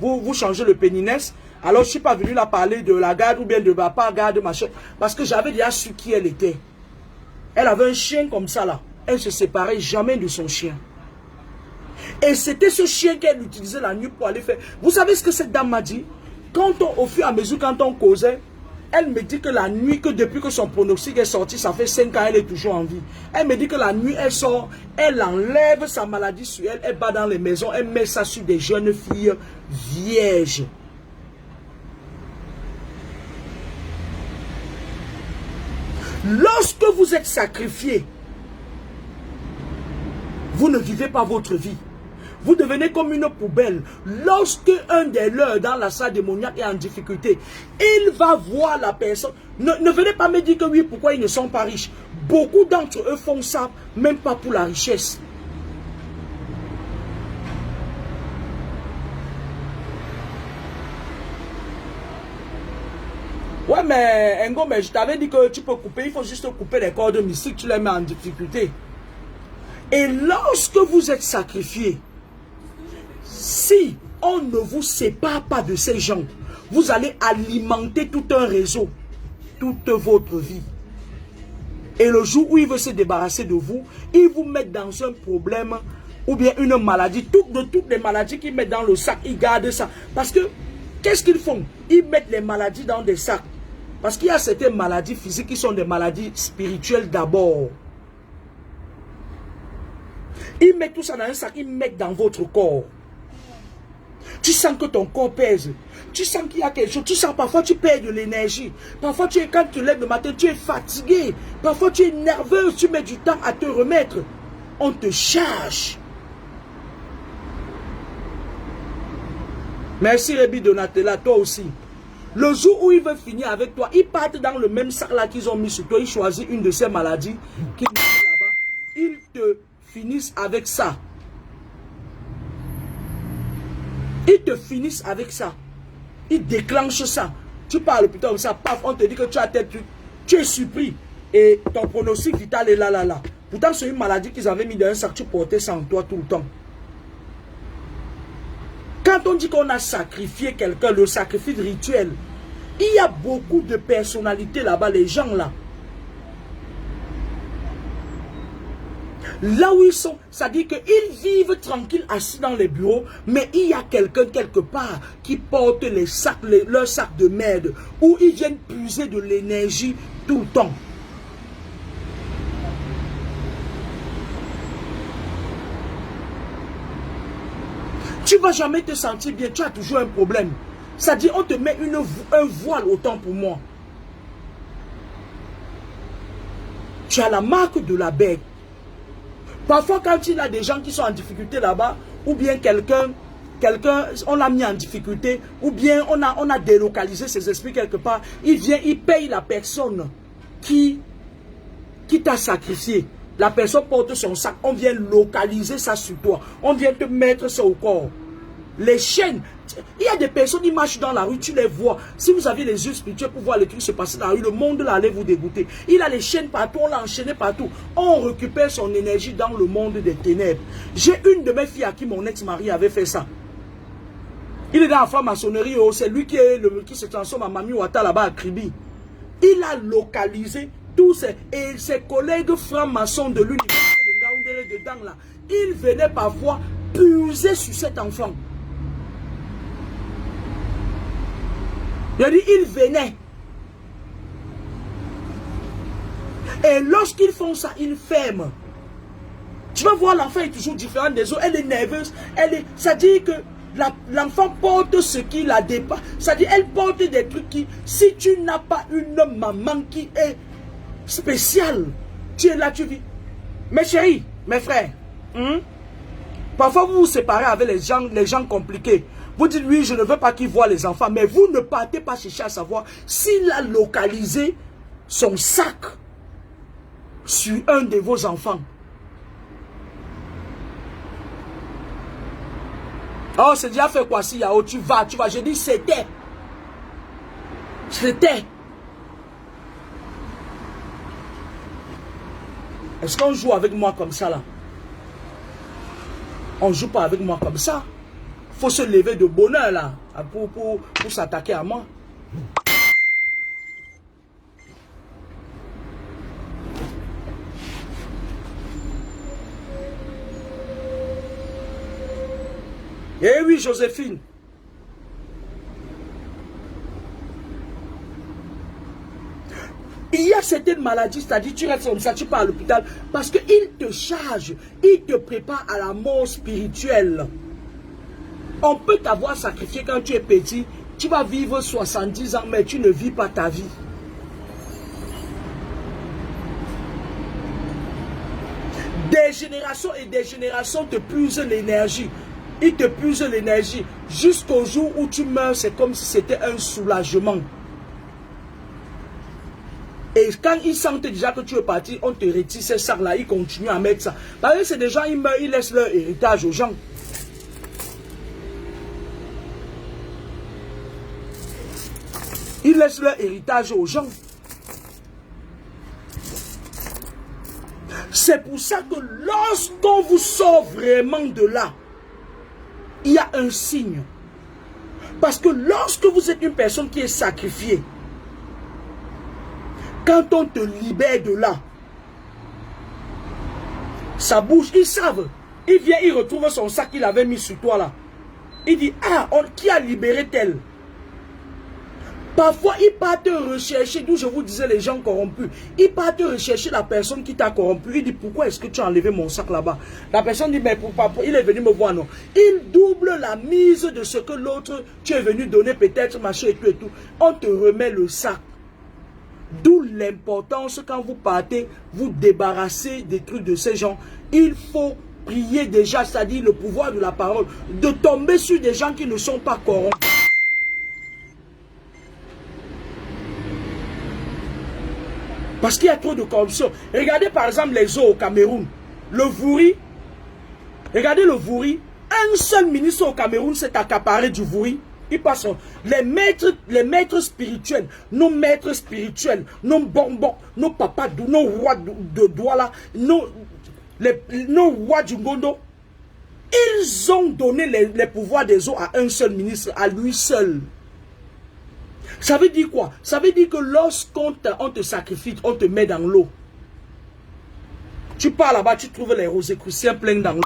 Speaker 1: vous changer le péninès. Alors je ne suis pas venu là parler de la garde ou bien de ma part garde machin. Parce que j'avais déjà su qui elle était. Elle avait un chien comme ça là. Elle ne se séparait jamais de son chien. Et c'était ce chien qu'elle utilisait la nuit pour aller faire. Vous savez ce que cette dame m'a dit? Au fur et à mesure, quand on causait, elle me dit que la nuit, que depuis que son pronostic est sorti, ça fait 5 ans, elle est toujours en vie. Elle me dit que la nuit, elle sort, elle enlève sa maladie sur elle, elle bat dans les maisons, elle met ça sur des jeunes filles vierges. Lorsque vous êtes sacrifié, vous ne vivez pas votre vie. Vous devenez comme une poubelle. Lorsque un des leurs dans la salle démoniaque est en difficulté, il va voir la personne. Ne venez pas me dire que oui, pourquoi ils ne sont pas riches. Beaucoup d'entre eux font ça, même pas pour la richesse. Ouais, mais Ngo, mais je t'avais dit que tu peux couper, il faut juste couper les cordes mystiques, tu les mets en difficulté. Et lorsque vous êtes sacrifié, si on ne vous sépare pas de ces gens. Vous allez alimenter tout un réseau, toute votre vie. Et le jour où il veut se débarrasser de vous, il vous met dans un problème ou bien une maladie. De toutes les maladies qu'ils mettent dans le sac, ils gardent ça. Parce que, qu'est-ce qu'ils font? Ils mettent les maladies dans des sacs. Parce qu'il y a certaines maladies physiques qui sont des maladies spirituelles d'abord. Ils mettent tout ça dans un sac, ils mettent dans votre corps. Tu sens que ton corps pèse. Tu sens qu'il y a quelque chose. Tu sens parfois tu perds de l'énergie. Parfois quand tu te lèves le matin, tu es fatigué. Parfois tu es nerveux, tu mets du temps à te remettre. On te charge. Merci Rébi Donatella, toi aussi. Le jour où il veut finir avec toi, ils partent dans le même sac là qu'ils ont mis sur toi. Ils choisissent une de ces maladies qu'ils mettent là-bas. Ils te finissent avec ça. Ils te finissent avec ça. Ils déclenchent ça. Tu parles plutôt comme ça, paf, on te dit que tu as tête, tu es surpris. Et ton pronostic vital est là. Pourtant, c'est une maladie qu'ils avaient mis dans un sac, tu portais ça en toi tout le temps. Quand on dit qu'on a sacrifié quelqu'un, le sacrifice rituel, il y a beaucoup de personnalités là-bas, les gens là. Là où ils sont, ça dit qu'ils vivent tranquilles assis dans les bureaux, mais il y a quelqu'un quelque part qui porte les sacs, leurs sacs de merde, où ils viennent puiser de l'énergie tout le temps. Tu ne vas jamais te sentir bien, tu as toujours un problème. Ça dit, on te met un voile autant pour moi. Tu as la marque de la bête. Parfois, quand il y a des gens qui sont en difficulté là-bas, ou bien quelqu'un, on l'a mis en difficulté, ou bien on a délocalisé ses esprits quelque part, il vient, il paye la personne qui t'a sacrifié. La personne porte son sac, on vient localiser ça sur toi. On vient te mettre ça au corps. Les chaînes, il y a des personnes qui marchent dans la rue, tu les vois. Si vous avez les yeux spirituels pour voir les trucs se passer dans la rue, le monde là allait vous dégoûter. Il a les chaînes partout, on l'a enchaîné partout. On récupère son énergie dans le monde des ténèbres. J'ai une de mes filles à qui mon ex-mari avait fait ça. Il est dans la franc-maçonnerie, c'est lui qui se transforme en Mami Wata là-bas à Kribi. Il a localisé tous ses collègues francs-maçons de l'université de Ngaoundéré dedans là. Ils venaient parfois puiser sur cet enfant. Il dit, ils venaient. Et lorsqu'ils font ça, ils ferment. Tu vas voir, l'enfant est toujours différent des autres. Elle est nerveuse. Ça dit que l'enfant porte ce qui la dépasse. Ça dit, elle porte des trucs qui, si tu n'as pas une maman qui est spéciale, tu es là, tu vis. Mes chéris, mes frères, parfois vous vous séparez avec les gens compliqués. Vous dites, oui, je ne veux pas qu'il voie les enfants. Mais vous ne partez pas chercher à savoir s'il a localisé son sac sur un de vos enfants. Oh, c'est déjà fait quoi si Yao, tu vas. Je dis, c'était. Est-ce qu'on joue avec moi comme ça là? On ne joue pas avec moi comme ça. Il faut se lever de bonheur là pour s'attaquer à moi. Eh oui, Joséphine. Il y a certaines maladies, c'est-à-dire tu restes comme ça, tu pars à l'hôpital, parce qu'il te charge, il te prépare à la mort spirituelle. On peut t'avoir sacrifié quand tu es petit, tu vas vivre 70 ans, mais tu ne vis pas ta vie. Des générations et des générations te puisent l'énergie. Ils te puisent l'énergie. Jusqu'au jour où tu meurs, c'est comme si c'était un soulagement. Et quand ils sentent déjà que tu es parti, on te retire ces sacs-là, ils continuent à mettre ça. Parce que c'est des gens, ils meurent, ils laissent leur héritage aux gens. Ils laissent leur héritage aux gens. C'est pour ça que lorsqu'on vous sort vraiment de là, il y a un signe. Parce que lorsque vous êtes une personne qui est sacrifiée, quand on te libère de là, ça bouge, ils savent. Il vient, il retrouve son sac qu'il avait mis sur toi là. Il dit, ah, qui a libéré tel? Parfois, il part te rechercher, d'où je vous disais les gens corrompus. Il part te rechercher la personne qui t'a corrompu. Il dit, pourquoi est-ce que tu as enlevé mon sac là-bas? La personne dit, mais pourquoi? Il est venu me voir, non. Il double la mise de ce que l'autre, tu es venu donner peut-être, machin et tout et tout. On te remet le sac. D'où l'importance quand vous partez, vous débarrasser des trucs de ces gens. Il faut prier déjà, c'est-à-dire le pouvoir de la parole, de tomber sur des gens qui ne sont pas corrompus. Parce qu'il y a trop de corruption. Regardez par exemple les eaux au Cameroun. Le Vouri. Regardez le Vouri. Un seul ministre au Cameroun s'est accaparé du Vouri. Ils passent. Les maîtres spirituels, nos maîtres spirituels, nos bonbons, nos papas, nos rois de Douala, nos rois du Ngondo, ils ont donné les pouvoirs des eaux à un seul ministre, à lui seul. Ça veut dire quoi? Ça veut dire que lorsqu'on te sacrifie, on te met dans l'eau. Tu pars là-bas, tu trouves les Rosicruciens pleins dans l'eau.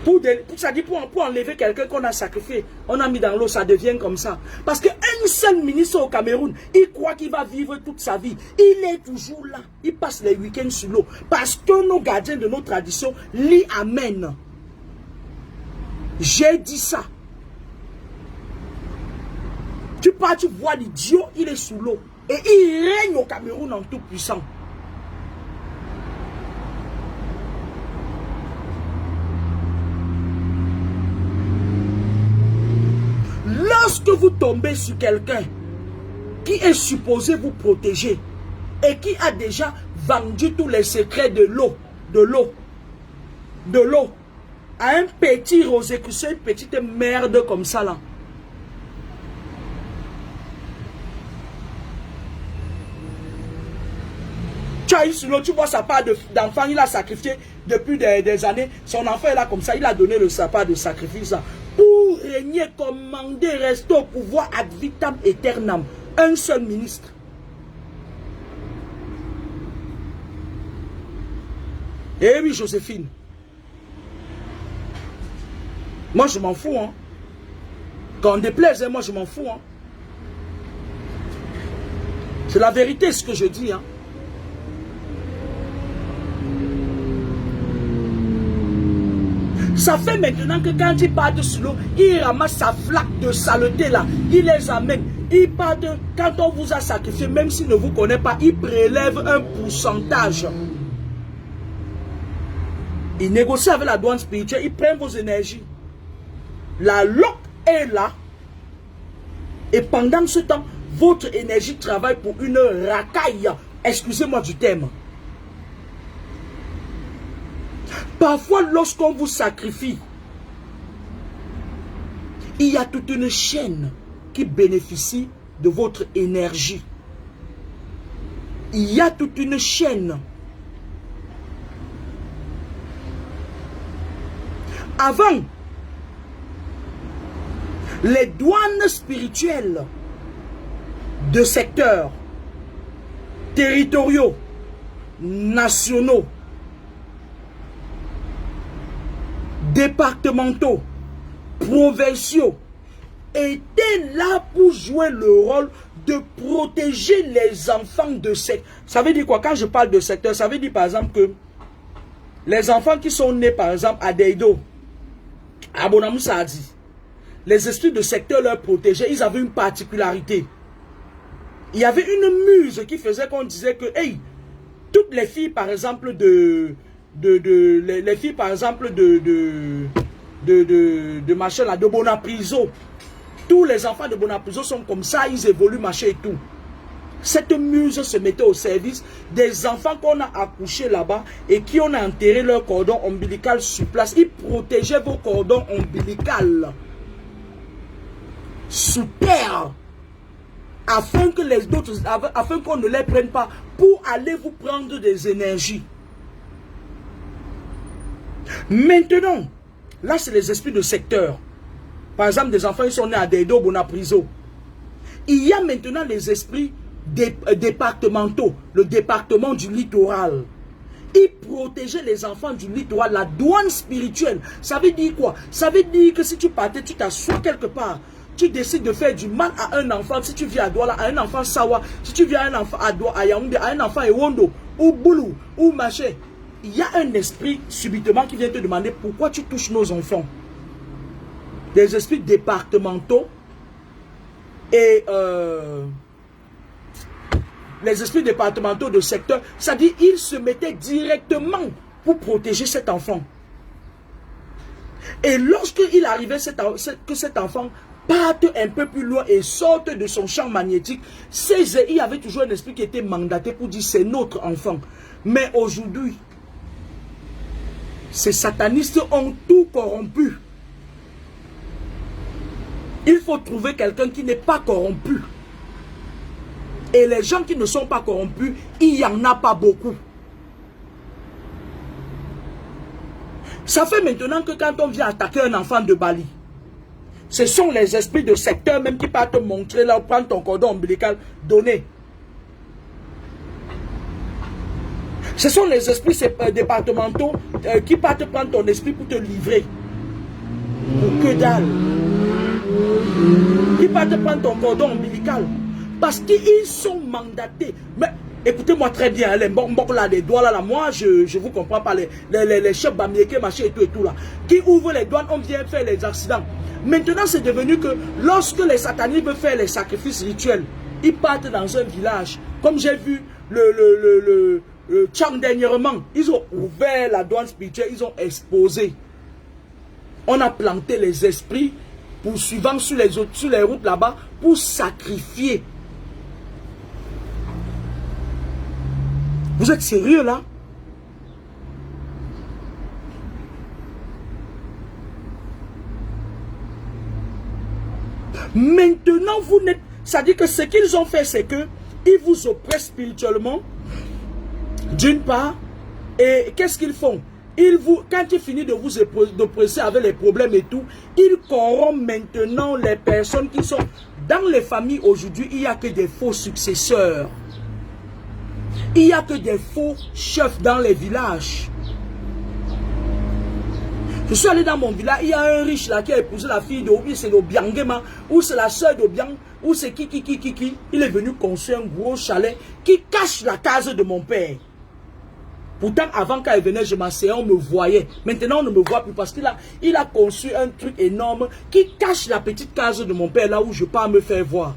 Speaker 1: Pour enlever quelqu'un qu'on a sacrifié, on a mis dans l'eau, ça devient comme ça. Parce qu'un seul ministre au Cameroun, il croit qu'il va vivre toute sa vie. Il est toujours là. Il passe les week-ends sur l'eau. Parce que nos gardiens de nos traditions l'y amènent. J'ai dit ça. Tu pars, tu vois l'idiot, il est sous l'eau. Et il règne au Cameroun en tout puissant. Lorsque vous tombez sur quelqu'un qui est supposé vous protéger et qui a déjà vendu tous les secrets de l'eau, à un petit Rosicrucien, une petite merde comme ça là. Tu as eu sur l'eau, tu vois sa part d'enfant, il a sacrifié depuis des années. Son enfant est là comme ça, il a donné sa part de sacrifice là. Pour régner, commander, rester au pouvoir ad vitam aeternam. Un seul ministre. Eh oui, Joséphine. Moi, je m'en fous. Hein. Quand on déplaise, moi, je m'en fous. Hein. C'est la vérité, ce que je dis. Hein. Ça fait maintenant que quand ils partent sur l'eau, ils ramassent sa flaque de saleté là. Ils les amènent. Ils partent, quand on vous a sacrifié, même s'ils ne vous connaissent pas, ils prélèvent un pourcentage. Ils négocient avec la douane spirituelle, ils prennent vos énergies. La loque est là. Et pendant ce temps, votre énergie travaille pour une racaille. Excusez-moi du terme. Parfois, lorsqu'on vous sacrifie, il y a toute une chaîne qui bénéficie de votre énergie. Il y a toute une chaîne. Avant, les douanes spirituelles de secteurs territoriaux, nationaux, départementaux, provinciaux, étaient là pour jouer le rôle de protéger les enfants de secteur. Ça veut dire quoi? Quand je parle de secteur, ça veut dire par exemple que les enfants qui sont nés par exemple à Deido, à Bonamoussadi, les esprits de secteur leur protégeaient, ils avaient une particularité. Il y avait une muse qui faisait qu'on disait que, hey, toutes les filles par exemple les filles par exemple de machin là, de Bonapriso, tous les enfants de Bonapriso sont comme ça, ils évoluent machin et tout. Cette muse se mettait au service des enfants qu'on a accouchés là-bas et qui ont enterré leur cordon ombilical sur place. Ils protégeaient vos cordons ombilicaux sous terre afin que les autres, afin qu'on ne les prenne pas pour aller vous prendre des énergies. Maintenant, là, c'est les esprits de secteur. Par exemple, des enfants, ils sont nés à Dedo, Bonapriso. Il y a maintenant les esprits départementaux, le département du littoral. Ils protégeaient les enfants du littoral, la douane spirituelle. Ça veut dire quoi? Ça veut dire que si tu partais, tu t'assois quelque part, tu décides de faire du mal à un enfant, si tu viens à Douala, à un enfant Sawa, si tu viens à un enfant à Yaoundé, à un enfant à Ewondo, ou Boulou, ou Maché, il y a un esprit subitement qui vient te demander pourquoi tu touches nos enfants. Des esprits départementaux et les esprits départementaux de secteur, c'est-à-dire ils se mettaient directement pour protéger cet enfant. Et lorsqu'il arrivait que cet enfant parte un peu plus loin et sorte de son champ magnétique, il y avait toujours un esprit qui était mandaté pour dire c'est notre enfant. Mais aujourd'hui, ces satanistes ont tout corrompu. Il faut trouver quelqu'un qui n'est pas corrompu. Et les gens qui ne sont pas corrompus, il n'y en a pas beaucoup. Ça fait maintenant que quand on vient attaquer un enfant de Bali, ce sont les esprits de secteur même qui partent te montrer là, prendre ton cordon ombilical, donner. Ce sont les esprits départementaux qui partent te prendre ton esprit pour te livrer. Pour que dalle. Qui partent te prendre ton cordon ombilical. Parce qu'ils sont mandatés. Mais écoutez-moi très bien, les mbok là, les doigts là, moi je vous comprends pas, les chefs bamiéké, machin et tout là, qui ouvrent les douanes, on vient faire les accidents. Maintenant c'est devenu que lorsque les satanistes veulent faire les sacrifices rituels, ils partent dans un village. Comme j'ai vu le Tchang dernièrement, ils ont ouvert la douane spirituelle, ils ont exposé. On a planté les esprits poursuivant sur les routes là-bas pour sacrifier. Vous êtes sérieux là? Maintenant, vous n'êtes... C'est-à-dire que ce qu'ils ont fait, c'est que ils vous oppressent spirituellement, d'une part, et qu'est-ce qu'ils font? Quand ils finissent de vous oppresser avec les problèmes et tout, ils corrompent maintenant les personnes qui sont... Dans les familles aujourd'hui, il n'y a que des faux successeurs. Il n'y a que des faux chefs dans les villages. Je suis allé dans mon village, il y a un riche là qui a épousé la fille d'Obi, c'est d'Obiangema, ou c'est la soeur d'Obiang, ou c'est qui. Il est venu construire un gros chalet qui cache la case de mon père. Pourtant, avant qu'elle venait, je m'asseyais, on me voyait. Maintenant, on ne me voit plus parce qu'il a conçu un truc énorme qui cache la petite case de mon père là où je peux me faire voir.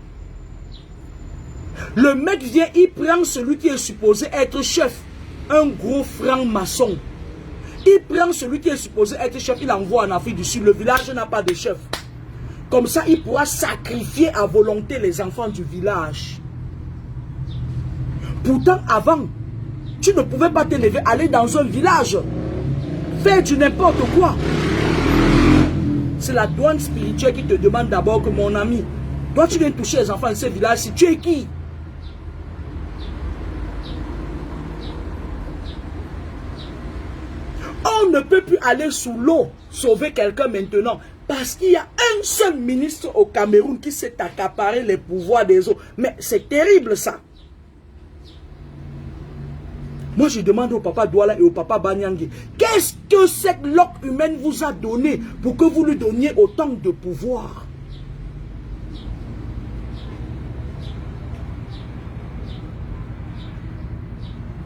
Speaker 1: Le mec vient, il prend celui qui est supposé être chef, un gros franc-maçon. Il prend celui qui est supposé être chef, il l'envoie en Afrique du Sud. Le village n'a pas de chef. Comme ça, il pourra sacrifier à volonté les enfants du village. Pourtant, avant, tu ne pouvais pas t'élever, aller dans un village, faire du n'importe quoi. C'est la douane spirituelle qui te demande d'abord que mon ami, toi tu viens toucher les enfants de ce village, si tu es qui? On ne peut plus aller sous l'eau sauver quelqu'un maintenant parce qu'il y a un seul ministre au Cameroun qui s'est accaparé les pouvoirs des eaux. Mais c'est terrible ça. Moi je demande au papa Douala et au papa Banyangé, qu'est-ce que cette loque humaine vous a donné pour que vous lui donniez autant de pouvoir?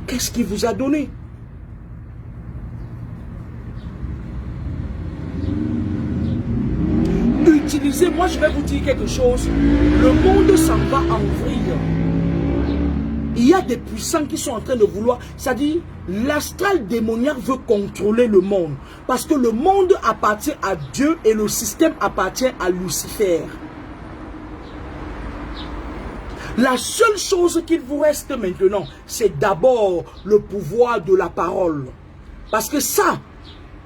Speaker 1: Qu'est-ce qu'il vous a donné? Utilisez, moi je vais vous dire quelque chose, le monde s'en va en vrille. Il y a des puissants qui sont en train de vouloir, c'est-à-dire l'astral démoniaque veut contrôler le monde. Parce que le monde appartient à Dieu et le système appartient à Lucifer. La seule chose qu'il vous reste maintenant, c'est d'abord le pouvoir de la parole. Parce que ça,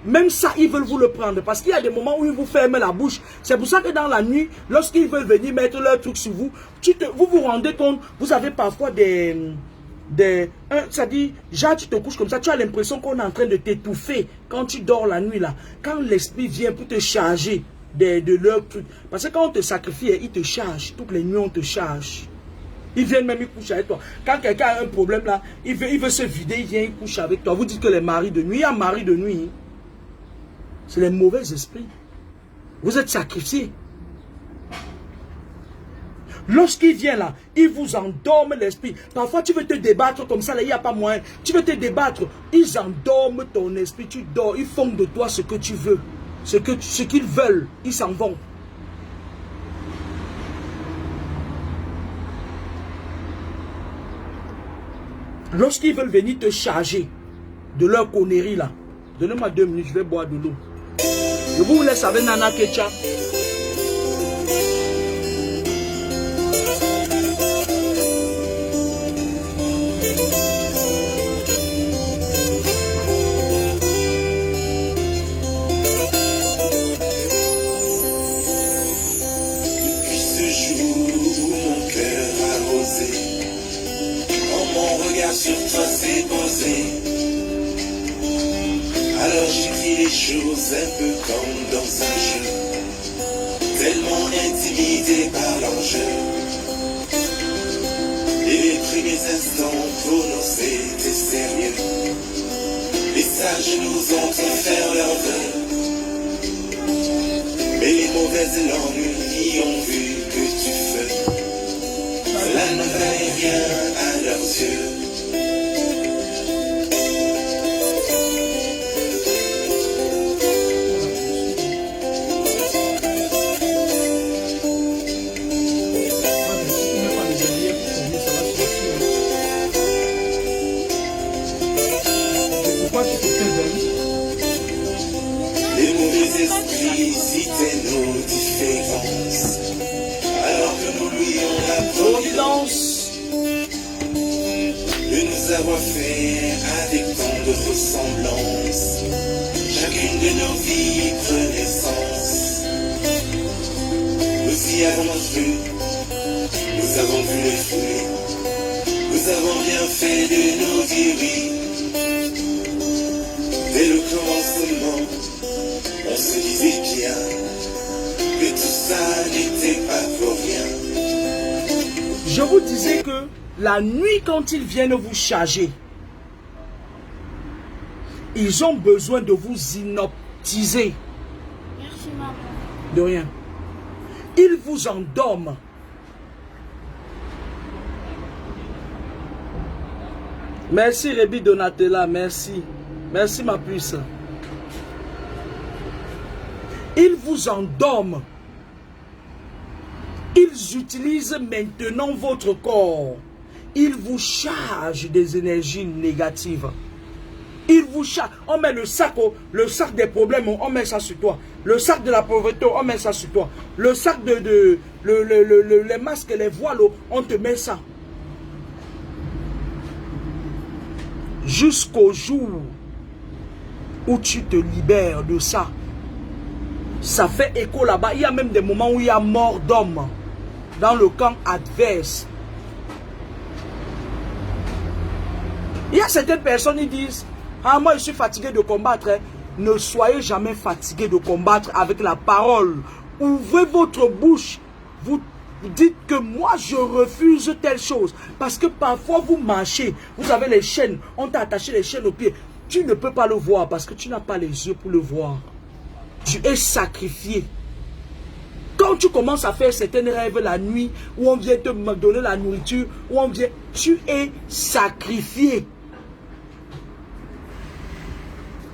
Speaker 1: même ça, ils veulent vous le prendre. Parce qu'il y a des moments où ils vous ferment la bouche. C'est pour ça que dans la nuit, lorsqu'ils veulent venir mettre leur truc sur vous, vous vous rendez compte, vous avez parfois des ça dit, genre tu te couches comme ça, tu as l'impression qu'on est en train de t'étouffer quand tu dors la nuit là. Quand l'esprit vient pour te charger de leur truc. Parce que quand on te sacrifie, il te charge. Toutes les nuits, on te charge. Ils viennent même, ils couchent avec toi. Quand quelqu'un a un problème là, il veut se vider, il vient, il couche avec toi. Vous dites que les maris de nuit, il y a un mari de nuit. C'est les mauvais esprits. Vous êtes sacrifiés. Lorsqu'il vient là, il vous endorme l'esprit. Parfois, tu veux te débattre comme ça, là, il n'y a pas moyen. Tu veux te débattre. Ils endorment ton esprit. Tu dors. Ils font de toi ce que tu veux. Ce qu'ils veulent. Ils s'en vont. Lorsqu'ils veulent venir te charger de leur connerie là, donnez-moi 2 minutes, je vais boire de l'eau. Je vous laisse avec Nana Ketia.
Speaker 2: Depuis ce jour où mon cœur a osé, quand mon regard sur toi s'est posé, alors j'écris les choses un peu comme dans un jeu, tellement intimidé par l'enjeu. Et les premiers instants pour nous c'était sérieux. Les sages nous ont fait faire leur vœu, mais les mauvaises langues qui ont vu que tu fais, cela ne valait rien à leurs yeux. Les mauvais esprits citaient nos différences, alors que nous lui on a providence de nous avoir fait avec tant de ressemblance. Chacune de nos vies prenait sens. Nous y avons cru, nous avons vu les fruits, nous avons bien fait de nous dire oui. Dès le commencement, on se disait bien que tout ça n'était pas pour rien.
Speaker 1: Je vous disais que la nuit, quand ils viennent vous charger, ils ont besoin de vous inoptiser.
Speaker 4: Merci maman.
Speaker 1: De rien. Ils vous endorment. Merci Rébi Donatella, merci. Merci ma puce. Ils vous endorment. Ils utilisent maintenant votre corps. Ils vous chargent des énergies négatives. Ils vous chargent. On met le sac des problèmes, on met ça sur toi. Le sac de la pauvreté, on met ça sur toi. Le sac les masques et les voiles, on te met ça. Jusqu'au jour où tu te libères de ça. Ça fait écho là-bas. Il y a même des moments où il y a mort d'hommes dans le camp adverse. Il y a certaines personnes qui disent: ah, moi je suis fatigué de combattre. Ne soyez jamais fatigué de combattre avec la parole. Ouvrez votre bouche. Vous dites que moi je refuse telle chose. Parce que parfois vous marchez, vous avez les chaînes, on t'a attaché les chaînes aux pieds. Tu ne peux pas le voir parce que tu n'as pas les yeux pour le voir. Tu es sacrifié. Quand tu commences à faire certains rêves la nuit, où on vient te donner la nourriture, où on vient, tu es sacrifié.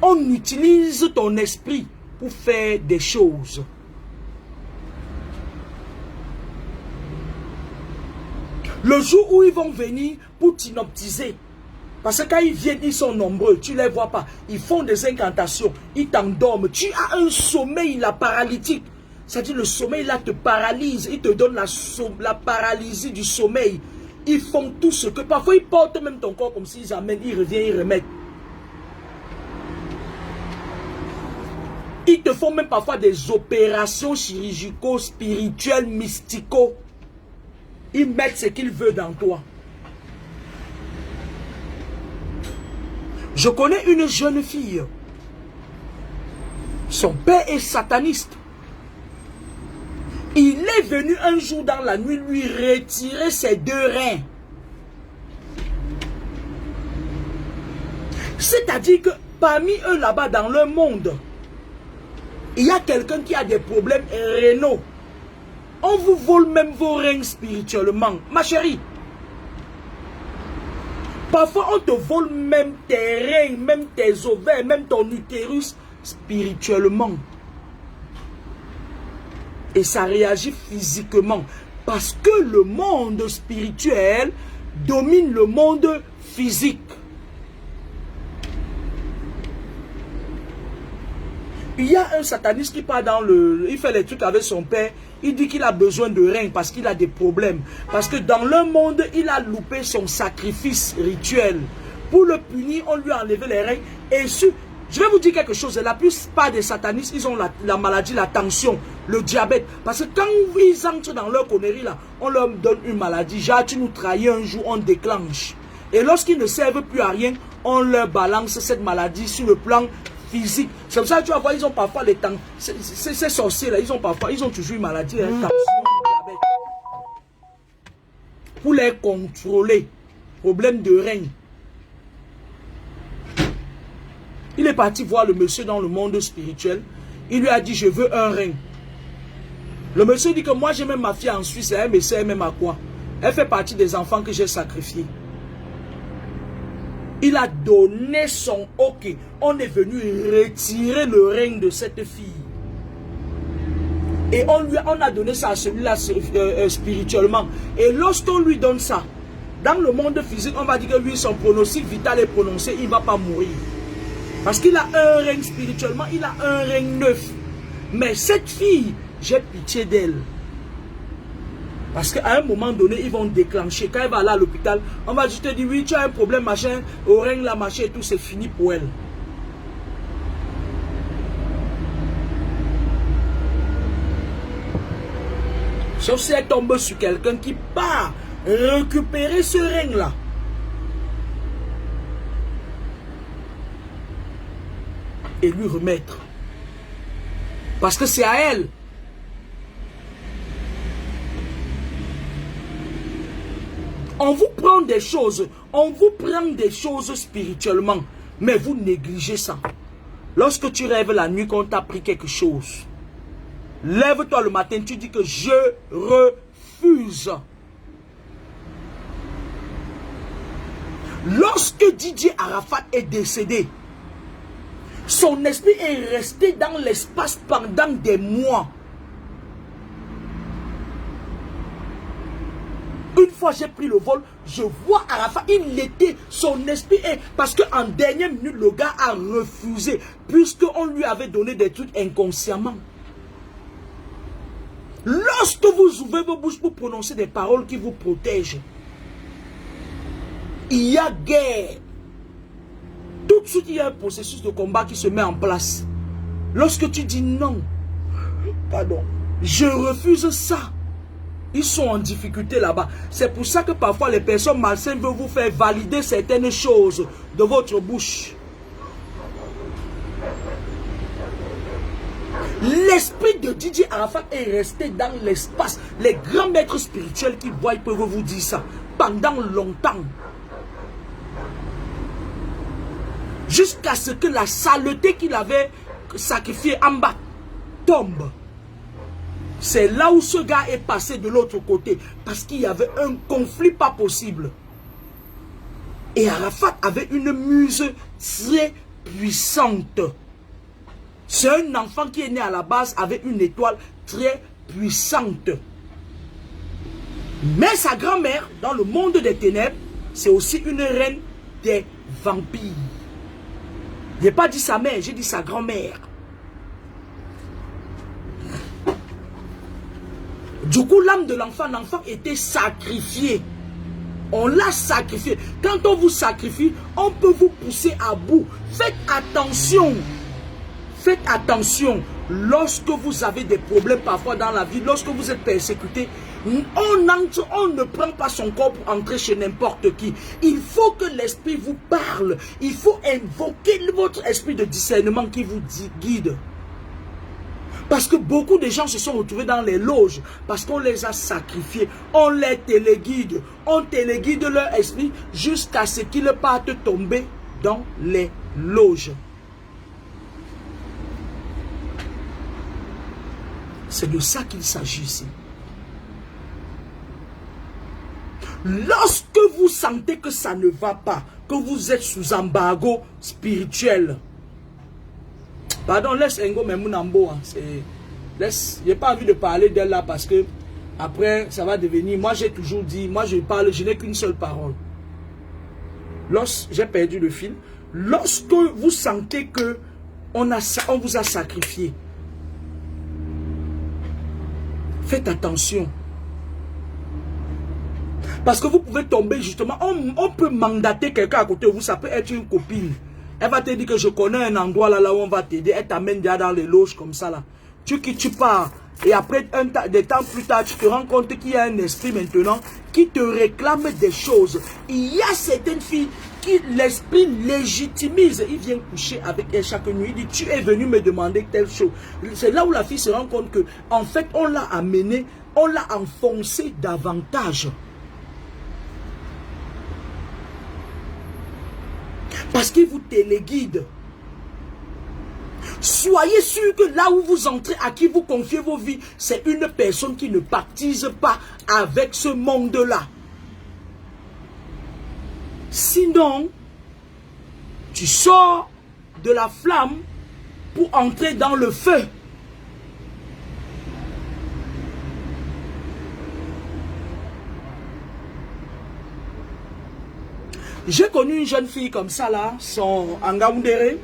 Speaker 1: On utilise ton esprit pour faire des choses. Le jour où ils vont venir pour t'inoptiser, parce que quand ils viennent, ils sont nombreux, tu ne les vois pas. Ils font des incantations, ils t'endorment. Tu as un sommeil là, paralytique. C'est-à-dire le sommeil là te paralyse, ils te donnent la paralysie du sommeil. Ils font tout ce que... Parfois ils portent même ton corps comme s'ils amènent, ils reviennent, ils remettent. Ils te font même parfois des opérations chirurgicaux, spirituelles, mystico. Ils mettent ce qu'ils veulent dans toi. Je connais une jeune fille. Son père est sataniste. Il est venu un jour dans la nuit lui retirer ses 2 reins. C'est-à-dire que parmi eux là-bas dans le monde, il y a quelqu'un qui a des problèmes rénaux. On vous vole même vos reins spirituellement. Ma chérie, parfois on te vole même tes reins, même tes ovaires, même ton utérus spirituellement. Et ça réagit physiquement. Parce que le monde spirituel domine le monde physique. Il y a un sataniste qui part dans le... Il fait les trucs avec son père. Il dit qu'il a besoin de reins parce qu'il a des problèmes. Parce que dans le monde, il a loupé son sacrifice rituel. Pour le punir, on lui a enlevé les reins. Et je vais vous dire quelque chose. La plupart des satanistes, ils ont la maladie, la tension, le diabète. Parce que quand ils entrent dans leur connerie, là, on leur donne une maladie. Genre, tu nous trahis un jour, on déclenche. Et lorsqu'ils ne servent plus à rien, on leur balance cette maladie sur le plan physique. C'est pour ça que tu vas voir, ils ont parfois les temps. Ces sorciers-là, ils ont toujours une maladie, tension, diabète. Pour les contrôler. Problème de rein. Il est parti voir le monsieur dans le monde spirituel. Il lui a dit, je veux un rein. Le monsieur dit que moi, j'ai même ma fille en Suisse. Elle me sert même à quoi? Elle fait partie des enfants que j'ai sacrifiés. Il a donné son ok. On est venu retirer le rein de cette fille. Et on a donné ça à celui-là spirituellement. Et lorsqu'on lui donne ça, dans le monde physique, on va dire que lui, son pronostic vital est prononcé, il ne va pas mourir. Parce qu'il a un rein spirituellement, il a un rein neuf. Mais cette fille, j'ai pitié d'elle. Parce qu'à un moment donné, ils vont déclencher. Quand elle va aller à l'hôpital, on va juste te dire, oui, tu as un problème, machin, au rein, la machin et tout, c'est fini pour elle. Sauf si elle tombe sur quelqu'un qui part récupérer ce rein-là. Et lui remettre. Parce que c'est à elle. On vous prend des choses, spirituellement, mais vous négligez ça. Lorsque tu rêves la nuit qu'on t'a pris quelque chose, lève-toi le matin, tu dis que je refuse. Lorsque Didier Arafat est décédé, son esprit est resté dans l'espace pendant des mois. Une fois j'ai pris le vol, je vois Arafat, son esprit est... Parce qu'en dernière minute, le gars a refusé, puisqu'on lui avait donné des trucs inconsciemment. Lorsque vous ouvrez vos bouches pour prononcer des paroles qui vous protègent, il y a guerre. Tout de suite, il y a un processus de combat qui se met en place. Lorsque tu dis non, pardon, je refuse ça, ils sont en difficulté là-bas. C'est pour ça que parfois les personnes malsaines veulent vous faire valider certaines choses de votre bouche. L'esprit de Didier Arafat est resté dans l'espace. Les grands maîtres spirituels qui voient, ils peuvent vous dire ça pendant longtemps. Jusqu'à ce que la saleté qu'il avait sacrifiée en bas tombe. C'est là où ce gars est passé de l'autre côté. Parce qu'il y avait un conflit pas possible. Et Arafat avait une muse très puissante. C'est un enfant qui est né à la base avec une étoile très puissante. Mais sa grand-mère, dans le monde des ténèbres, c'est aussi une reine des vampires. Je n'ai pas dit sa mère, j'ai dit sa grand-mère. Du coup, l'âme de l'enfant était sacrifiée. On l'a sacrifié. Quand on vous sacrifie, on peut vous pousser à bout. Faites attention. Faites attention lorsque vous avez des problèmes parfois dans la vie, lorsque vous êtes persécuté. On ne prend pas son corps pour entrer chez n'importe qui. Il faut que l'esprit vous parle. Il faut invoquer votre esprit de discernement qui vous guide. Parce que beaucoup de gens se sont retrouvés dans les loges parce qu'on les a sacrifiés. On les téléguide. On téléguide leur esprit jusqu'à ce qu'ils partent tomber dans les loges. C'est de ça qu'il s'agit ici. Lorsque vous sentez que ça ne va pas, que vous êtes sous embargo spirituel, pardon, laisse Ngo Memunambo, j'ai pas envie de parler d'elle là parce que après ça va devenir, moi j'ai toujours dit, moi je parle, je n'ai qu'une seule parole. J'ai perdu le fil. Lorsque vous sentez que on vous a sacrifié, faites attention. Parce que vous pouvez tomber justement, on peut mandater quelqu'un à côté de vous, ça peut être une copine. Elle va te dire que je connais un endroit là où on va t'aider, elle t'amène déjà dans les loges comme ça là. Tu pars, et après des temps plus tard, tu te rends compte qu'il y a un esprit maintenant qui te réclame des choses. Il y a certaines filles qui l'esprit légitimise, il vient coucher avec elle chaque nuit, il dit tu es venu me demander telle chose. C'est là où la fille se rend compte que en fait on l'a amené, on l'a enfoncé davantage. Parce qu'il vous téléguide. Soyez sûr que là où vous entrez, à qui vous confiez vos vies, c'est une personne qui ne pactise pas avec ce monde-là. Sinon, tu sors de la flamme pour entrer dans le feu. J'ai connu une jeune fille comme ça là, son Angaoundéré,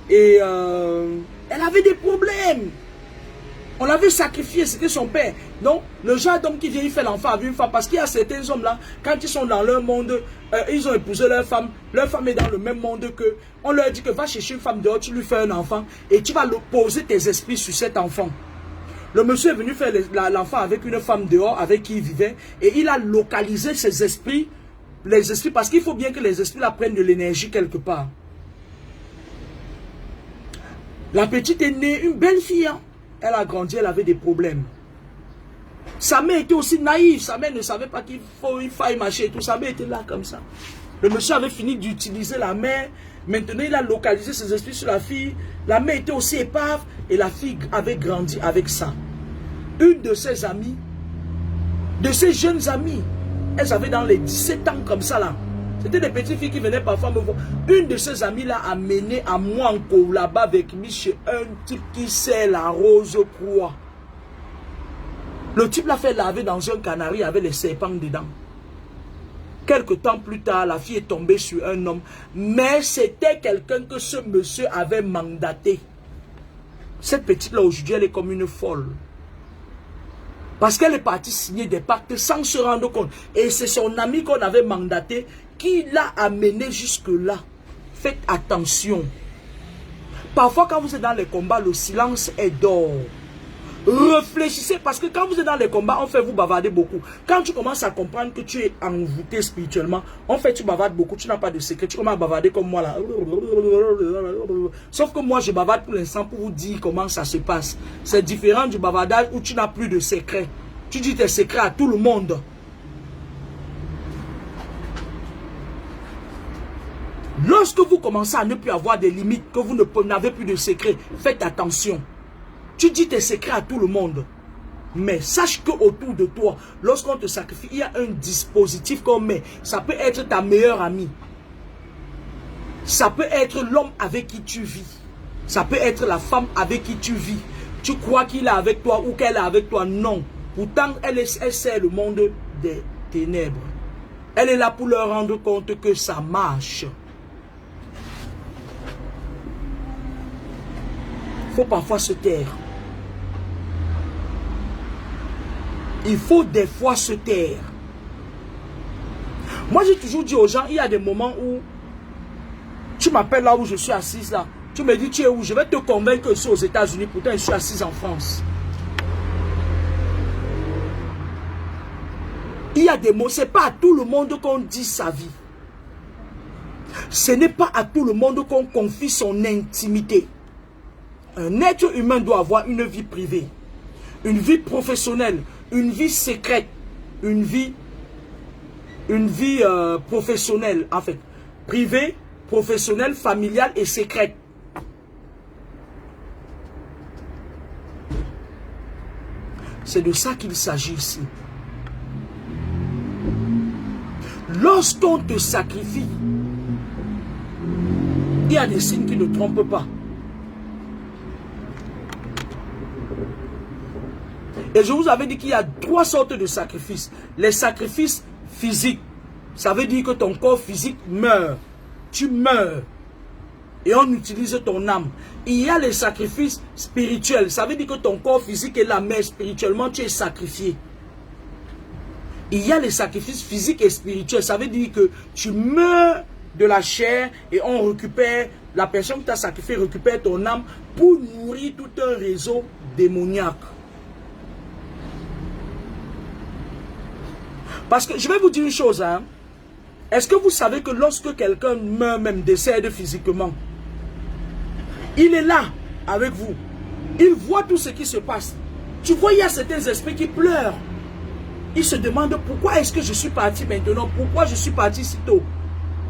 Speaker 1: et elle avait des problèmes. On l'avait sacrifié, c'était son père. Donc, le genre d'homme qui vient, il fait l'enfant avec une femme, parce qu'il y a certains hommes là, quand ils sont dans leur monde, ils ont épousé leur femme est dans le même monde que, on leur dit que va chercher une femme dehors, tu lui fais un enfant, et tu vas poser tes esprits sur cet enfant. Le monsieur est venu faire l'enfant avec une femme dehors, avec qui il vivait, et il a localisé ses esprits, les esprits, parce qu'il faut bien que les esprits là prennent de l'énergie quelque part. La petite est née, une belle fille, hein? Elle a grandi, elle avait des problèmes. Sa mère était aussi naïve, sa mère ne savait pas qu'il faille marcher et tout, sa mère était là comme ça. Le monsieur avait fini d'utiliser la mère, maintenant il a localisé ses esprits sur la fille, la mère était aussi épave et la fille avait grandi avec ça. Une de ses amies, de ses jeunes amies, elles avaient dans les 17 ans comme ça là. C'était des petites filles qui venaient parfois me voir. Une de ses amies l'a amené à Mouanko là-bas avec lui chez un type qui sait la rose croix. Le type l'a fait laver dans un canari avec les serpents dedans. Quelque temps plus tard, la fille est tombée sur un homme. Mais c'était quelqu'un que ce monsieur avait mandaté. Cette petite-là aujourd'hui, elle est comme une folle. Parce qu'elle est partie signer des pactes sans se rendre compte. Et c'est son ami qu'on avait mandaté qui l'a amené jusque-là. Faites attention. Parfois, quand vous êtes dans les combats, le silence est d'or. Réfléchissez, parce que quand vous êtes dans les combats, on fait vous bavarder beaucoup. Quand tu commences à comprendre que tu es envoûté spirituellement, on fait tu bavardes beaucoup, tu n'as pas de secret, tu commences à bavarder comme moi là. Sauf que moi je bavarde pour l'instant pour vous dire comment ça se passe. C'est différent du bavardage où tu n'as plus de secret. Tu dis tes secrets à tout le monde. Lorsque vous commencez à ne plus avoir des limites, que vous n'avez plus de secrets, faites attention. Tu dis tes secrets à tout le monde. Mais sache qu'autour de toi, lorsqu'on te sacrifie, il y a un dispositif qu'on met. Ça peut être ta meilleure amie. Ça peut être l'homme avec qui tu vis. Ça peut être la femme avec qui tu vis. Tu crois qu'il est avec toi ou qu'elle est avec toi. Non. Pourtant, elle sert le monde des ténèbres. Elle est là pour leur rendre compte que ça marche. Il faut parfois se taire. Il faut des fois se taire. Moi, j'ai toujours dit aux gens, il y a des moments où tu m'appelles là où je suis assise là. Tu me dis, tu es où? Je vais te convaincre que je suis aux États-Unis. Pourtant, je suis assis en France. Il y a des mots, ce n'est pas à tout le monde qu'on dit sa vie. Ce n'est pas à tout le monde qu'on confie son intimité. Un être humain doit avoir une vie privée, une vie professionnelle, une vie secrète, une vie professionnelle, en fait. Privée, professionnelle, familiale et secrète. C'est de ça qu'il s'agit ici. Lorsqu'on te sacrifie, il y a des signes qui ne trompent pas. Et je vous avais dit qu'il y a 3 sortes de sacrifices. Les sacrifices physiques, ça veut dire que ton corps physique meurt. Tu meurs. Et on utilise ton âme. Il y a les sacrifices spirituels. Ça veut dire que ton corps physique est là, mais spirituellement tu es sacrifié. Il y a les sacrifices physiques et spirituels. Ça veut dire que tu meurs de la chair et on récupère, la personne qui t'a sacrifié récupère ton âme pour nourrir tout un réseau démoniaque. Parce que je vais vous dire une chose, hein. Est-ce que vous savez que lorsque quelqu'un meurt, même décède physiquement, il est là avec vous. Il voit tout ce qui se passe. Tu vois, il y a certains esprits qui pleurent. Ils se demandent pourquoi est-ce que je suis parti maintenant, pourquoi je suis parti si tôt.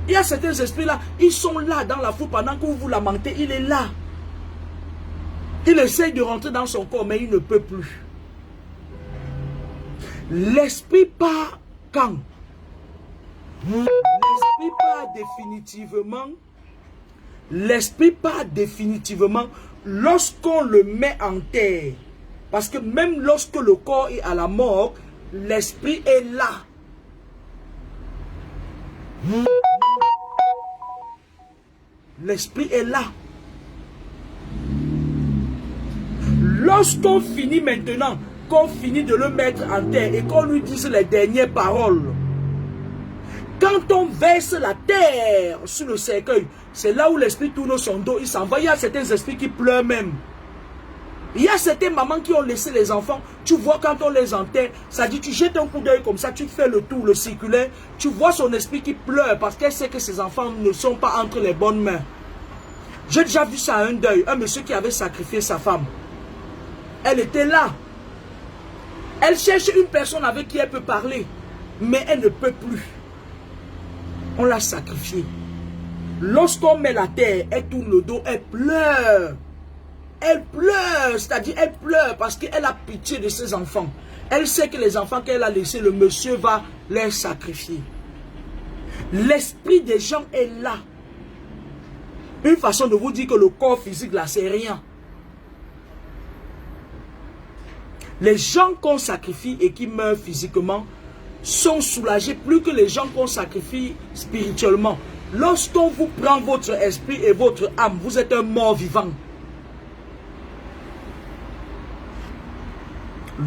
Speaker 1: Il y a certains esprits là, ils sont là dans la foule pendant que vous vous lamentez, il est là. Il essaye de rentrer dans son corps, mais il ne peut plus. L'esprit part quand? L'esprit part définitivement. L'esprit part définitivement lorsqu'on le met en terre. Parce que même lorsque le corps est à la mort, l'esprit est là. L'esprit est là. Lorsqu'on finit maintenant, qu'on finit de le mettre en terre et qu'on lui dise les dernières paroles, quand on verse la terre sur le cercueil, c'est là où l'esprit tourne son dos, il s'en va. Il y a certains esprits qui pleurent même. Il y a certaines mamans qui ont laissé les enfants. Tu vois quand on les enterre, ça dit tu jettes un coup d'œil comme ça, tu fais le tour, le circulaire. Tu vois son esprit qui pleure parce qu'elle sait que ses enfants ne sont pas entre les bonnes mains. J'ai déjà vu ça à un deuil. Un monsieur qui avait sacrifié sa femme. Elle était là. Elle cherche une personne avec qui elle peut parler. Mais elle ne peut plus. On l'a sacrifiée. Lorsqu'on met la terre, elle tourne le dos, elle pleure. Elle pleure, c'est-à-dire elle pleure parce qu'elle a pitié de ses enfants. Elle sait que les enfants qu'elle a laissés, le monsieur va les sacrifier. L'esprit des gens est là. Une façon de vous dire que le corps physique là, c'est rien. Les gens qu'on sacrifie et qui meurent physiquement sont soulagés plus que les gens qu'on sacrifie spirituellement. Lorsqu'on vous prend votre esprit et votre âme, vous êtes un mort vivant.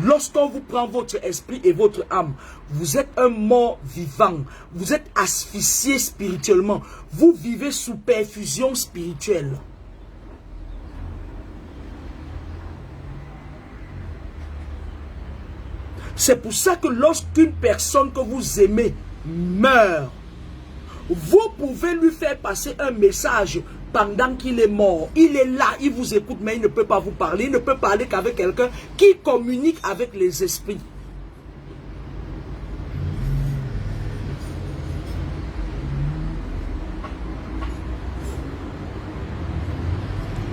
Speaker 1: Lorsqu'on vous prend votre esprit et votre âme, vous êtes un mort vivant. Vous êtes asphyxié spirituellement. Vous vivez sous perfusion spirituelle. C'est pour ça que lorsqu'une personne que vous aimez meurt, vous pouvez lui faire passer un message pendant qu'il est mort. Il est là, il vous écoute, mais il ne peut pas vous parler. Il ne peut parler qu'avec quelqu'un qui communique avec les esprits.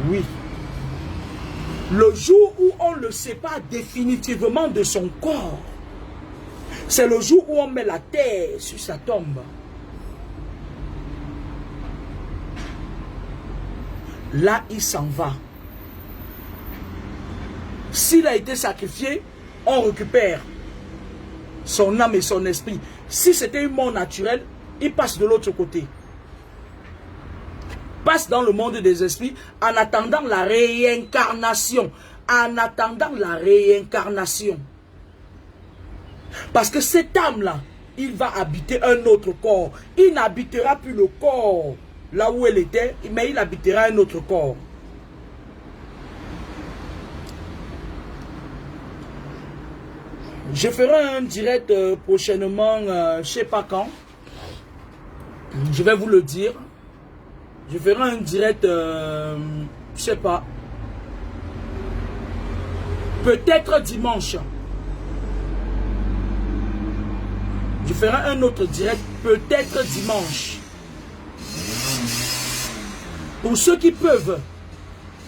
Speaker 1: Oui. Le jour où on le sépare définitivement de son corps, c'est le jour où on met la terre sur sa tombe. Là, il s'en va. S'il a été sacrifié, on récupère son âme et son esprit. Si c'était une mort naturelle, il passe de l'autre côté. Passe dans le monde des esprits en attendant la réincarnation. En attendant la réincarnation. Parce que cette âme-là, il va habiter un autre corps. Il n'habitera plus le corps là où elle était, mais il habitera un autre corps. Je ferai un direct prochainement, je ne sais pas quand. Je vais vous le dire. Je ferai un direct, je ne sais pas. Peut-être dimanche. Je ferai un autre direct, peut-être dimanche. Pour ceux qui peuvent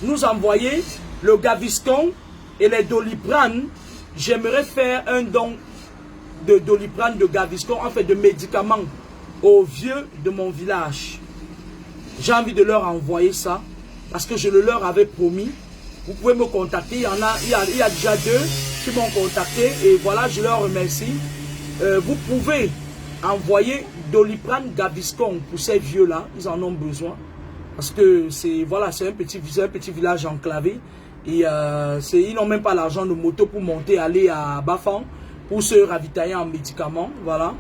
Speaker 1: nous envoyer le Gaviscon et les Doliprane, j'aimerais faire un don de Doliprane, de Gaviscon, en fait de médicaments aux vieux de mon village. J'ai envie de leur envoyer ça parce que je le leur avais promis. Vous pouvez me contacter, il y a déjà 2 qui m'ont contacté et voilà, je leur remercie. Vous pouvez envoyer Doliprane, Gaviscon pour ces vieux-là, ils en ont besoin. Parce que c'est voilà, c'est un petit village enclavé. Et ils n'ont même pas l'argent de moto pour monter, aller à Bafang pour se ravitailler en médicaments. Voilà.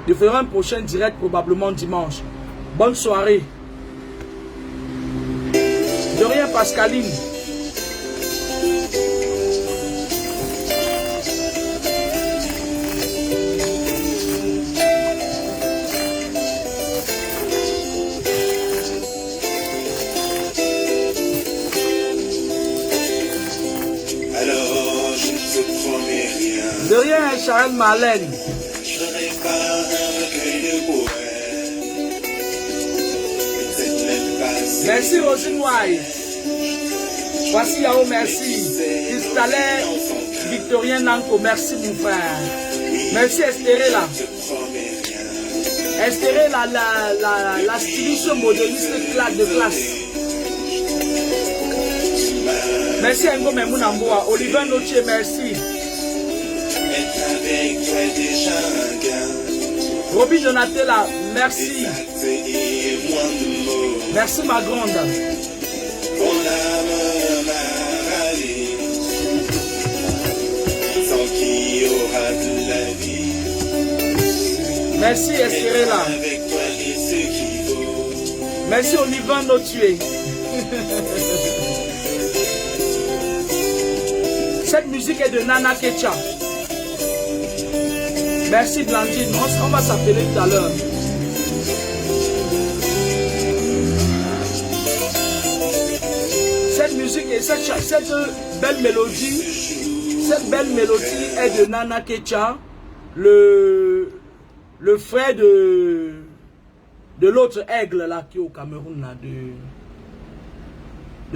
Speaker 1: Je ferai un prochain direct probablement dimanche. Bonne soirée. De rien, Pascaline. De rien, Charles Marlène.
Speaker 2: Je n'ai pas un recueil de poèmes. Peut-être même pas.
Speaker 1: Merci Rosine White. Voici Yao, merci. Cristallin Victorien Nanko, merci mon frère. Merci Estéré là. Estéré la styliste modéliste de classe. Merci Ngo Memounamboa. Oliver Noche, merci.
Speaker 2: Avec toi déjà un gain.
Speaker 1: Roby Donatella, merci. Merci ma grande.
Speaker 2: Ton âme m'a rallié. Sans qui aura de la vie.
Speaker 1: Merci Esterella.
Speaker 2: Avec toi et ce qui vaut.
Speaker 1: Merci Oliver Notué. Cette musique est de Nana Kecha. Merci Blandine, on va s'appeler tout à l'heure. Cette musique et cette belle mélodie est de Nana Kecha, le frère de l'autre aigle là qui est au Cameroun, là, de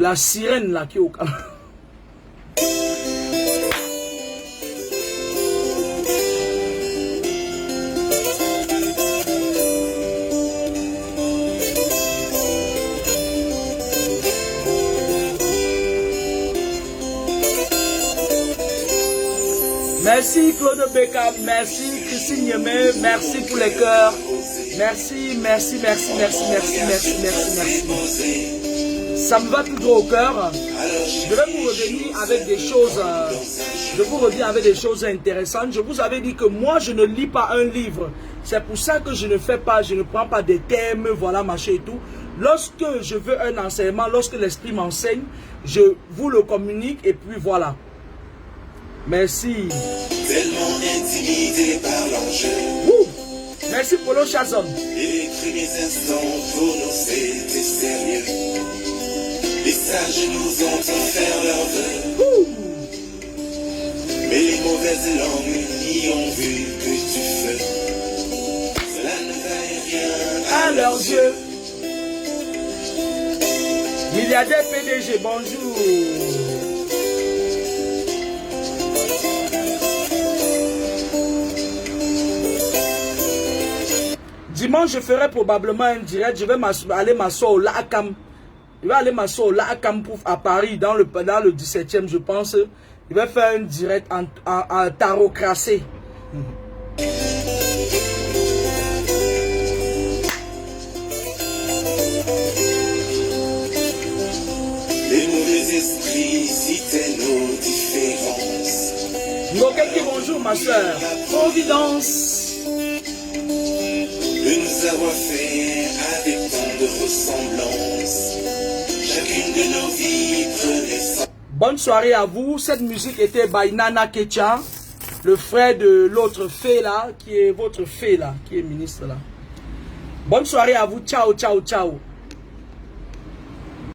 Speaker 1: la sirène là qui est au Cameroun. Merci Claude Beckham, merci Christine Yemé, merci pour les cœurs. Merci. Ça me va tout droit au cœur. Je vais vous revenir avec des choses. Je vous reviens avec des choses intéressantes. Je vous avais dit que moi je ne lis pas un livre. C'est pour ça que je ne prends pas des thèmes, voilà, machin et tout. Lorsque je veux un enseignement, lorsque l'esprit m'enseigne, je vous le communique et puis voilà. Merci.
Speaker 2: Tellement intimidé par l'enjeu.
Speaker 1: Merci Polo Chazon.
Speaker 2: Écrit mes instants pour nous, c'était sérieux. Les sages nous ont offert leurs vœux. Mais les mauvaises langues n'y ont vu que du feu. Cela ne valait rien
Speaker 1: à leurs yeux. Milliardaire PDG, bonjour. Dimanche, je ferai probablement un direct. Je vais aller m'asseoir au Laakam. Je vais aller m'asseoir au Laakam à Paris, dans le 17e, je pense. Je vais faire un direct en tarot crassé.
Speaker 2: Les mauvais esprits citaient nos différences.
Speaker 1: Ngokenki, bonjour ma soeur. Providence.
Speaker 2: de nous avoir fait avec tant de ressemblance. Chacune de nos vies prenait son...
Speaker 1: Bonne soirée à vous. Cette musique était by Nana Kecha, le frère de l'autre fée là, qui est votre fée là, qui est ministre là. Bonne soirée à vous. Ciao, ciao, ciao.